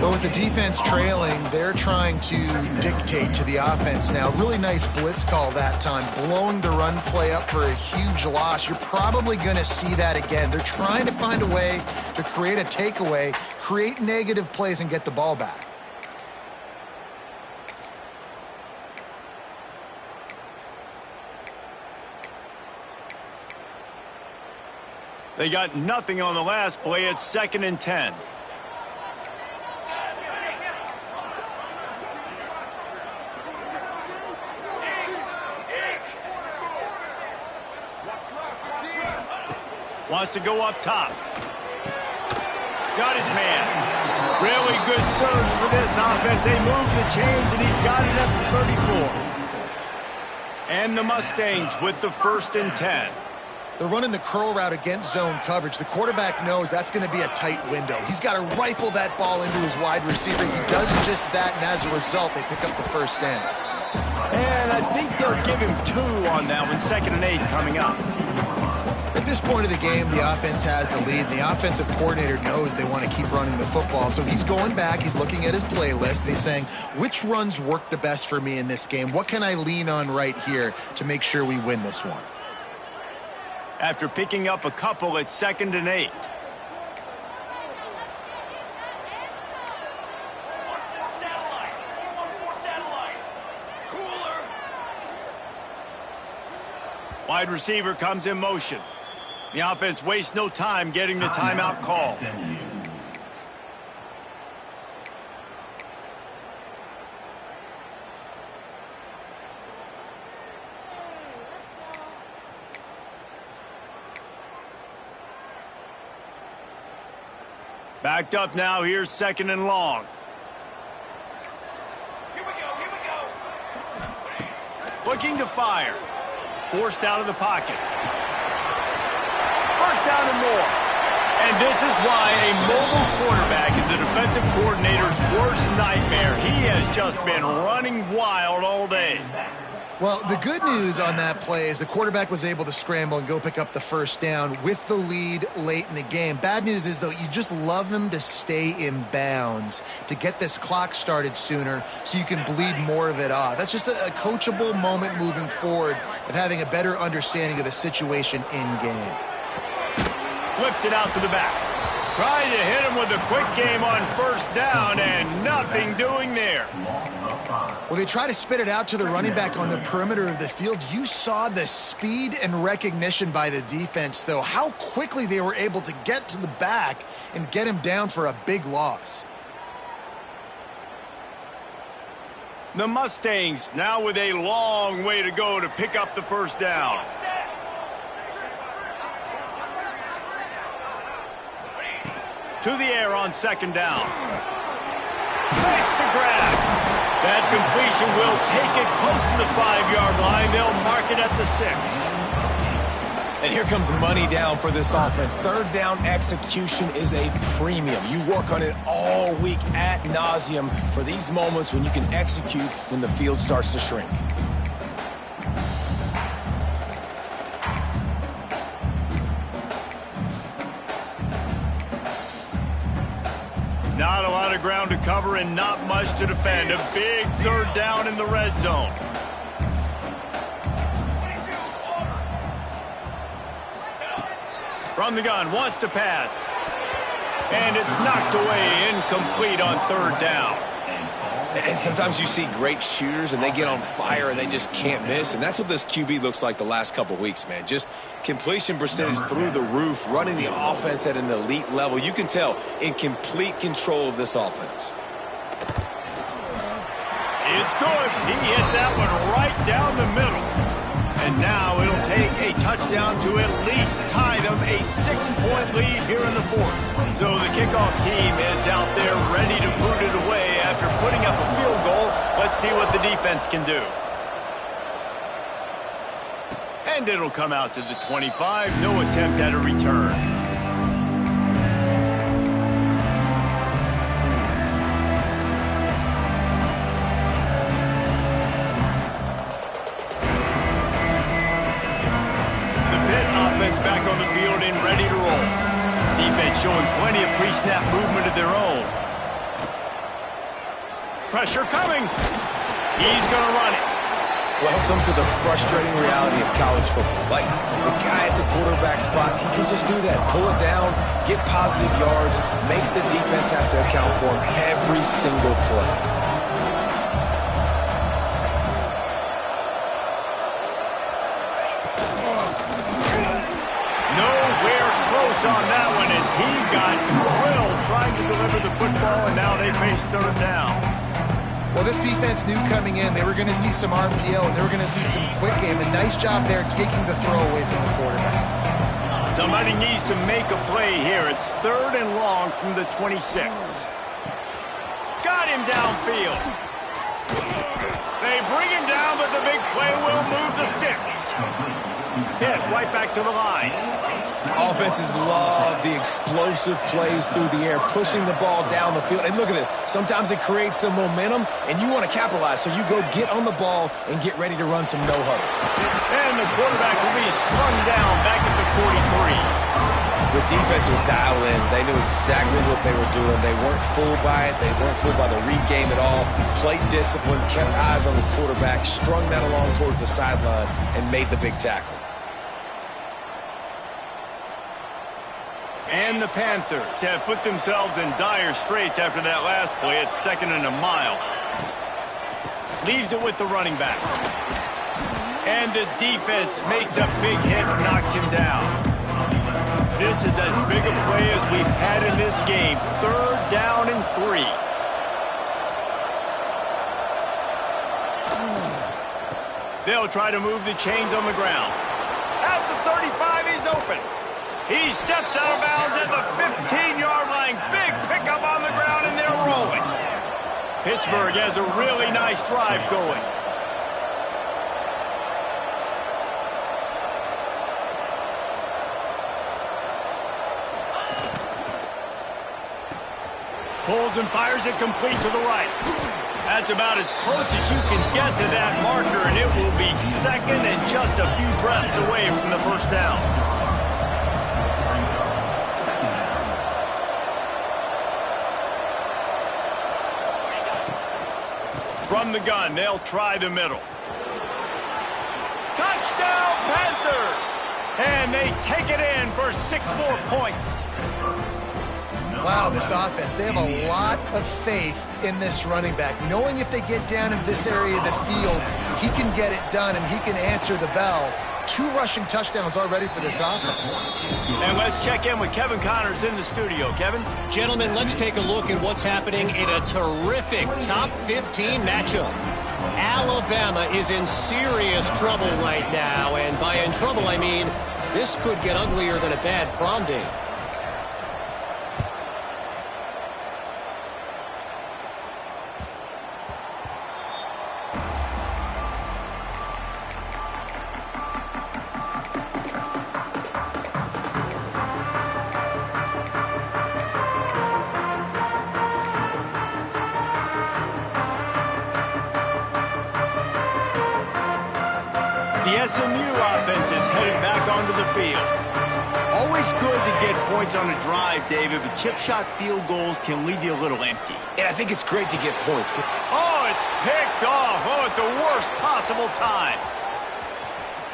But with the defense trailing, they're trying to dictate to the offense now. Really nice blitz call that time, blowing the run play up for a huge loss. You're probably going to see that again. They're trying to find a way to create a takeaway, create negative plays, and get the ball back. They got nothing on the last play. It's 2nd and 10. Wants to go up top. Got his man. Really good surge for this offense. They move the chains, and he's got it at the 34. And the Mustangs with the 1st and 10. They're running the curl route against zone coverage. The quarterback knows that's going to be a tight window. He's got to rifle that ball into his wide receiver. He does just that, and as a result, they pick up the first down. And I think they'll give him 2 on that one. 2nd and 8 coming up. At this point of the game, the offense has the lead. The offensive coordinator knows they want to keep running the football. So he's going back. He's looking at his playlist. And he's saying, which runs work the best for me in this game? What can I lean on right here to make sure we win this one? After picking up a couple at 2nd and 8. Wide receiver comes in motion. The offense wastes no time getting the timeout call. Backed up now. Here's 2nd and long. Here we go. Looking to fire. Forced out of the pocket. First down and more. And this is why a mobile quarterback is the defensive coordinator's worst nightmare. He has just been running wild all day. Well, the good news on that play is the quarterback was able to scramble and go pick up the first down with the lead late in the game. Bad news is, though, you just love them to stay in bounds to get this clock started sooner so you can bleed more of it off. That's just a coachable moment moving forward of having a better understanding of the situation in game. Flips it out to the back. Trying to hit him with a quick game on first down, and nothing doing there. Well, they try to spit it out to the running back on the perimeter of the field. You saw the speed and recognition by the defense, though, how quickly they were able to get to the back and get him down for a big loss. The Mustangs now with a long way to go to pick up the first down. To the air on 2nd down. Makes the grab. That completion will take it close to the 5-yard line. They'll mark it at the 6. And here comes money down for this offense. 3rd down execution is a premium. You work on it all week ad nauseum for these moments when you can execute when the field starts to shrink. Not a lot of ground to cover and not much to defend. A big 3rd down in the red zone. From the gun, wants to pass. And it's knocked away, incomplete on third down. And sometimes you see great shooters and they get on fire and they just can't miss. And that's what this QB looks like the last couple weeks, man. Just completion percentage through the roof, running the offense at an elite level. You can tell in complete control of this offense. It's good. He hit that one right down the middle. And now it'll take a touchdown to at least tie them a 6-point lead here in the fourth. So the kickoff team is out there ready to boot it away after putting up a field goal. Let's see what the defense can do. And it'll come out to the 25. No attempt at a return. Back on the field and ready to roll. Defense showing plenty of pre-snap movement of their own. Pressure coming. He's going to run it. Welcome to the frustrating reality of college football. Like, the guy at the quarterback spot, he can just do that. Pull it down, get positive yards, makes the defense have to account for him every single play. On that one as he got drilled trying to deliver the football, and now they face third down. Well, this defense knew coming in they were going to see some RPO and they were going to see some quick game. A nice job there taking the throw away from the quarterback. Somebody needs to make a play here. It's third and long from the 26. Got him downfield. They bring him down, but the big play will move the sticks. Hit right back to the line. Offenses love the explosive plays through the air, pushing the ball down the field. And look at this. Sometimes it creates some momentum, and you want to capitalize. So you go get on the ball and get ready to run some no-huddle. And the quarterback will be slung down back at the 43. The defense was dialed in. They knew exactly what they were doing. They weren't fooled by it. They weren't fooled by the read game at all. Played discipline, kept eyes on the quarterback, strung that along towards the sideline, and made the big tackle. And the Panthers have put themselves in dire straits after that last play. It's 2nd and a mile. Leaves it with the running back. And the defense makes a big hit and knocks him down. This is as big a play as we've had in this game. 3rd down and 3. They'll try to move the chains on the ground. At the 35, he's open. He steps out of bounds at the 15-yard line. Big pickup on the ground, and they're rolling. Pittsburgh has a really nice drive going. Pulls and fires it complete to the right. That's about as close as you can get to that marker, and it will be 2nd and just a few breaths away from the first down. From the gun, they'll try the middle. Touchdown, Panthers! And they take it in for 6 more points. Wow, this offense, they have a lot of faith in this running back. Knowing if they get down in this area of the field, he can get it done and he can answer the bell. 2 rushing touchdowns already for this offense. And let's check in with Kevin Connors in the studio. Kevin? Gentlemen, let's take a look at what's happening in a terrific top 15 matchup. Alabama is in serious trouble right now, and by in trouble, I mean this could get uglier than a bad prom date. The SMU offense is headed back onto the field. Always good to get points on a drive, David, but chip shot field goals can leave you a little empty. And I think it's great to get points. But oh, it's picked off. Oh, at the worst possible time.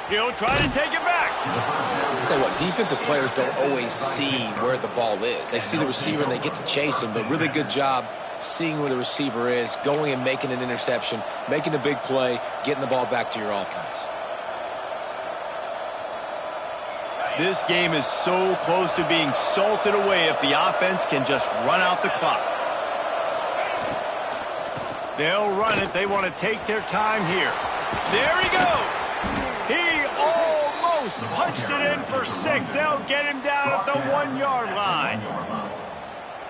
He'll try to take it back. Tell you what, defensive players don't always see where the ball is. They see the receiver and they get to chase him, but really good job seeing where the receiver is, going and making an interception, making a big play, getting the ball back to your offense. This game is so close to being salted away if the offense can just run out the clock. They'll run it. They want to take their time here. There he goes. He almost punched it in for 6. They'll get him down at the 1-yard line.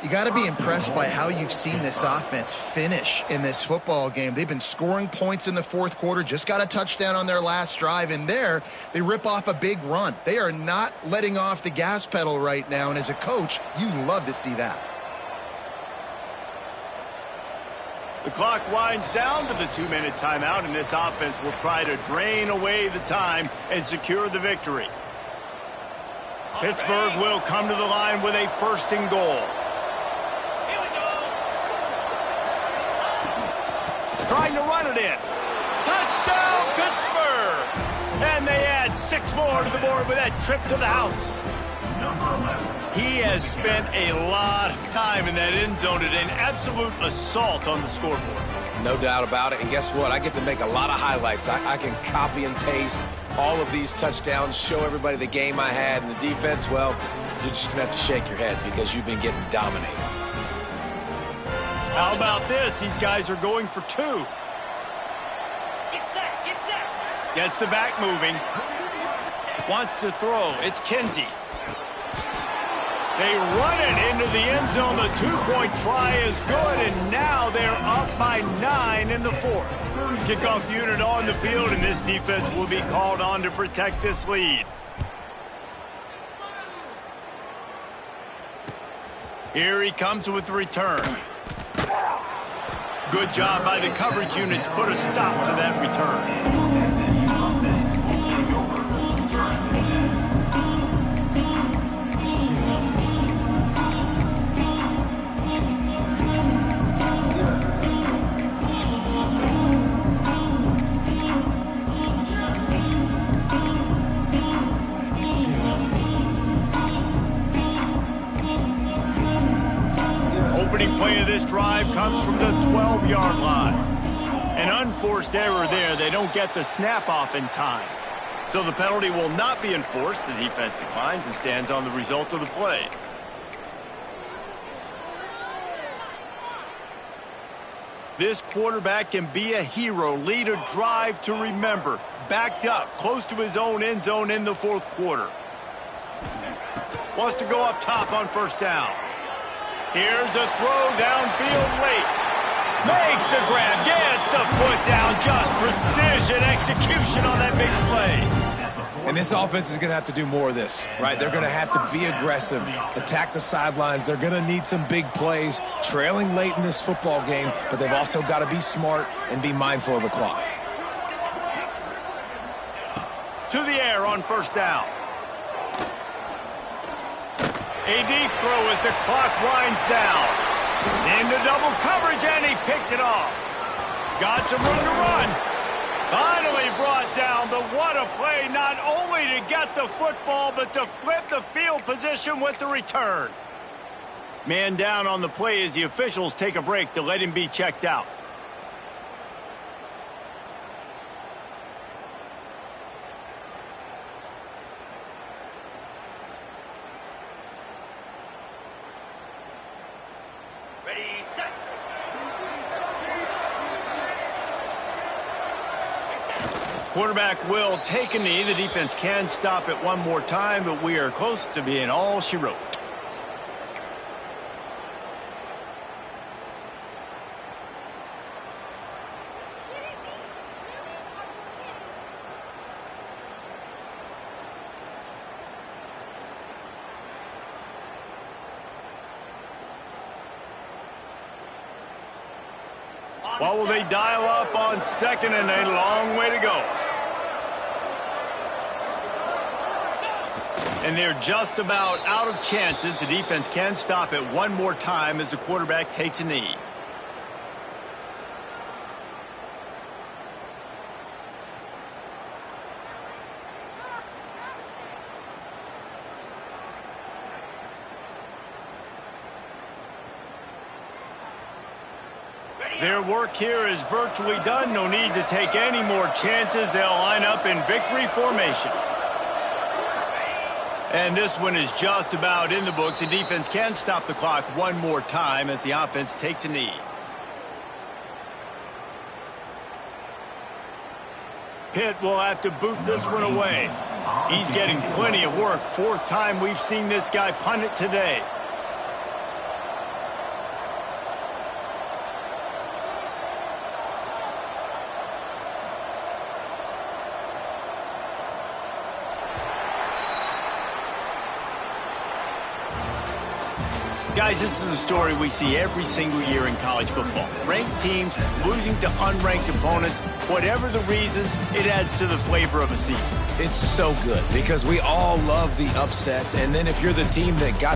You got to be impressed by how you've seen this offense finish in this football game. They've been scoring points in the fourth quarter, just got a touchdown on their last drive, and there they rip off a big run. They are not letting off the gas pedal right now, and as a coach, you love to see that. The clock winds down to the 2-minute timeout, and this offense will try to drain away the time and secure the victory. Pittsburgh will come to the line with a 1st and goal. Trying to run it in. Touchdown, Pittsburgh! And they add 6 more to the board with that trip to the house. He has spent a lot of time in that end zone today, an absolute assault on the scoreboard. No doubt about it. And guess what? I get to make a lot of highlights. I can copy and paste all of these touchdowns, show everybody the game I had, and the defense, well, you're just going to have to shake your head because you've been getting dominated. How about this? These guys are going for 2. Get set, get set. Gets the back moving. Wants to throw. It's Kinsey. They run it into the end zone. The 2-point try is good, and now they're up by 9 in the 4th. Kickoff unit on the field, and this defense will be called on to protect this lead. Here he comes with the return. Good job by the coverage unit to put a stop to that return. Opening play of this drive comes from the 12-yard line. An unforced error there. They don't get the snap off in time. So the penalty will not be enforced. The defense declines and stands on the result of the play. This quarterback can be a hero, lead a drive to remember. Backed up, close to his own end zone in the 4th quarter. Wants to go up top on 1st down. Here's a throw downfield late. Makes the grab, gets the foot down. Just precision execution on that big play. And this offense is going to have to do more of this, right? They're going to have to be aggressive, attack the sidelines. They're going to need some big plays, trailing late in this football game, but they've also got to be smart and be mindful of the clock. To the air on 1st down. A deep throw as the clock winds down. Into double coverage, and he picked it off. Got some room to run. Finally brought down, but what a play, not only to get the football, but to flip the field position with the return. Man down on the play as the officials take a break to let him be checked out. Quarterback will take a knee. The defense can stop it one more time, but we are close to being all she wrote. What will they dial up on 2nd and a long way to go? And they're just about out of chances. The defense can stop it one more time as the quarterback takes a knee. Their work here is virtually done. No need to take any more chances. They'll line up in victory formation. And this one is just about in the books. The defense can stop the clock one more time as the offense takes a knee. Pitt will have to boot this one away. He's getting plenty of work. Fourth time we've seen this guy punt it today. Guys, this is a story we see every single year in college football. Ranked teams losing to unranked opponents. Whatever the reasons, it adds to the flavor of a season. It's so good because we all love the upsets, and then if you're the team that got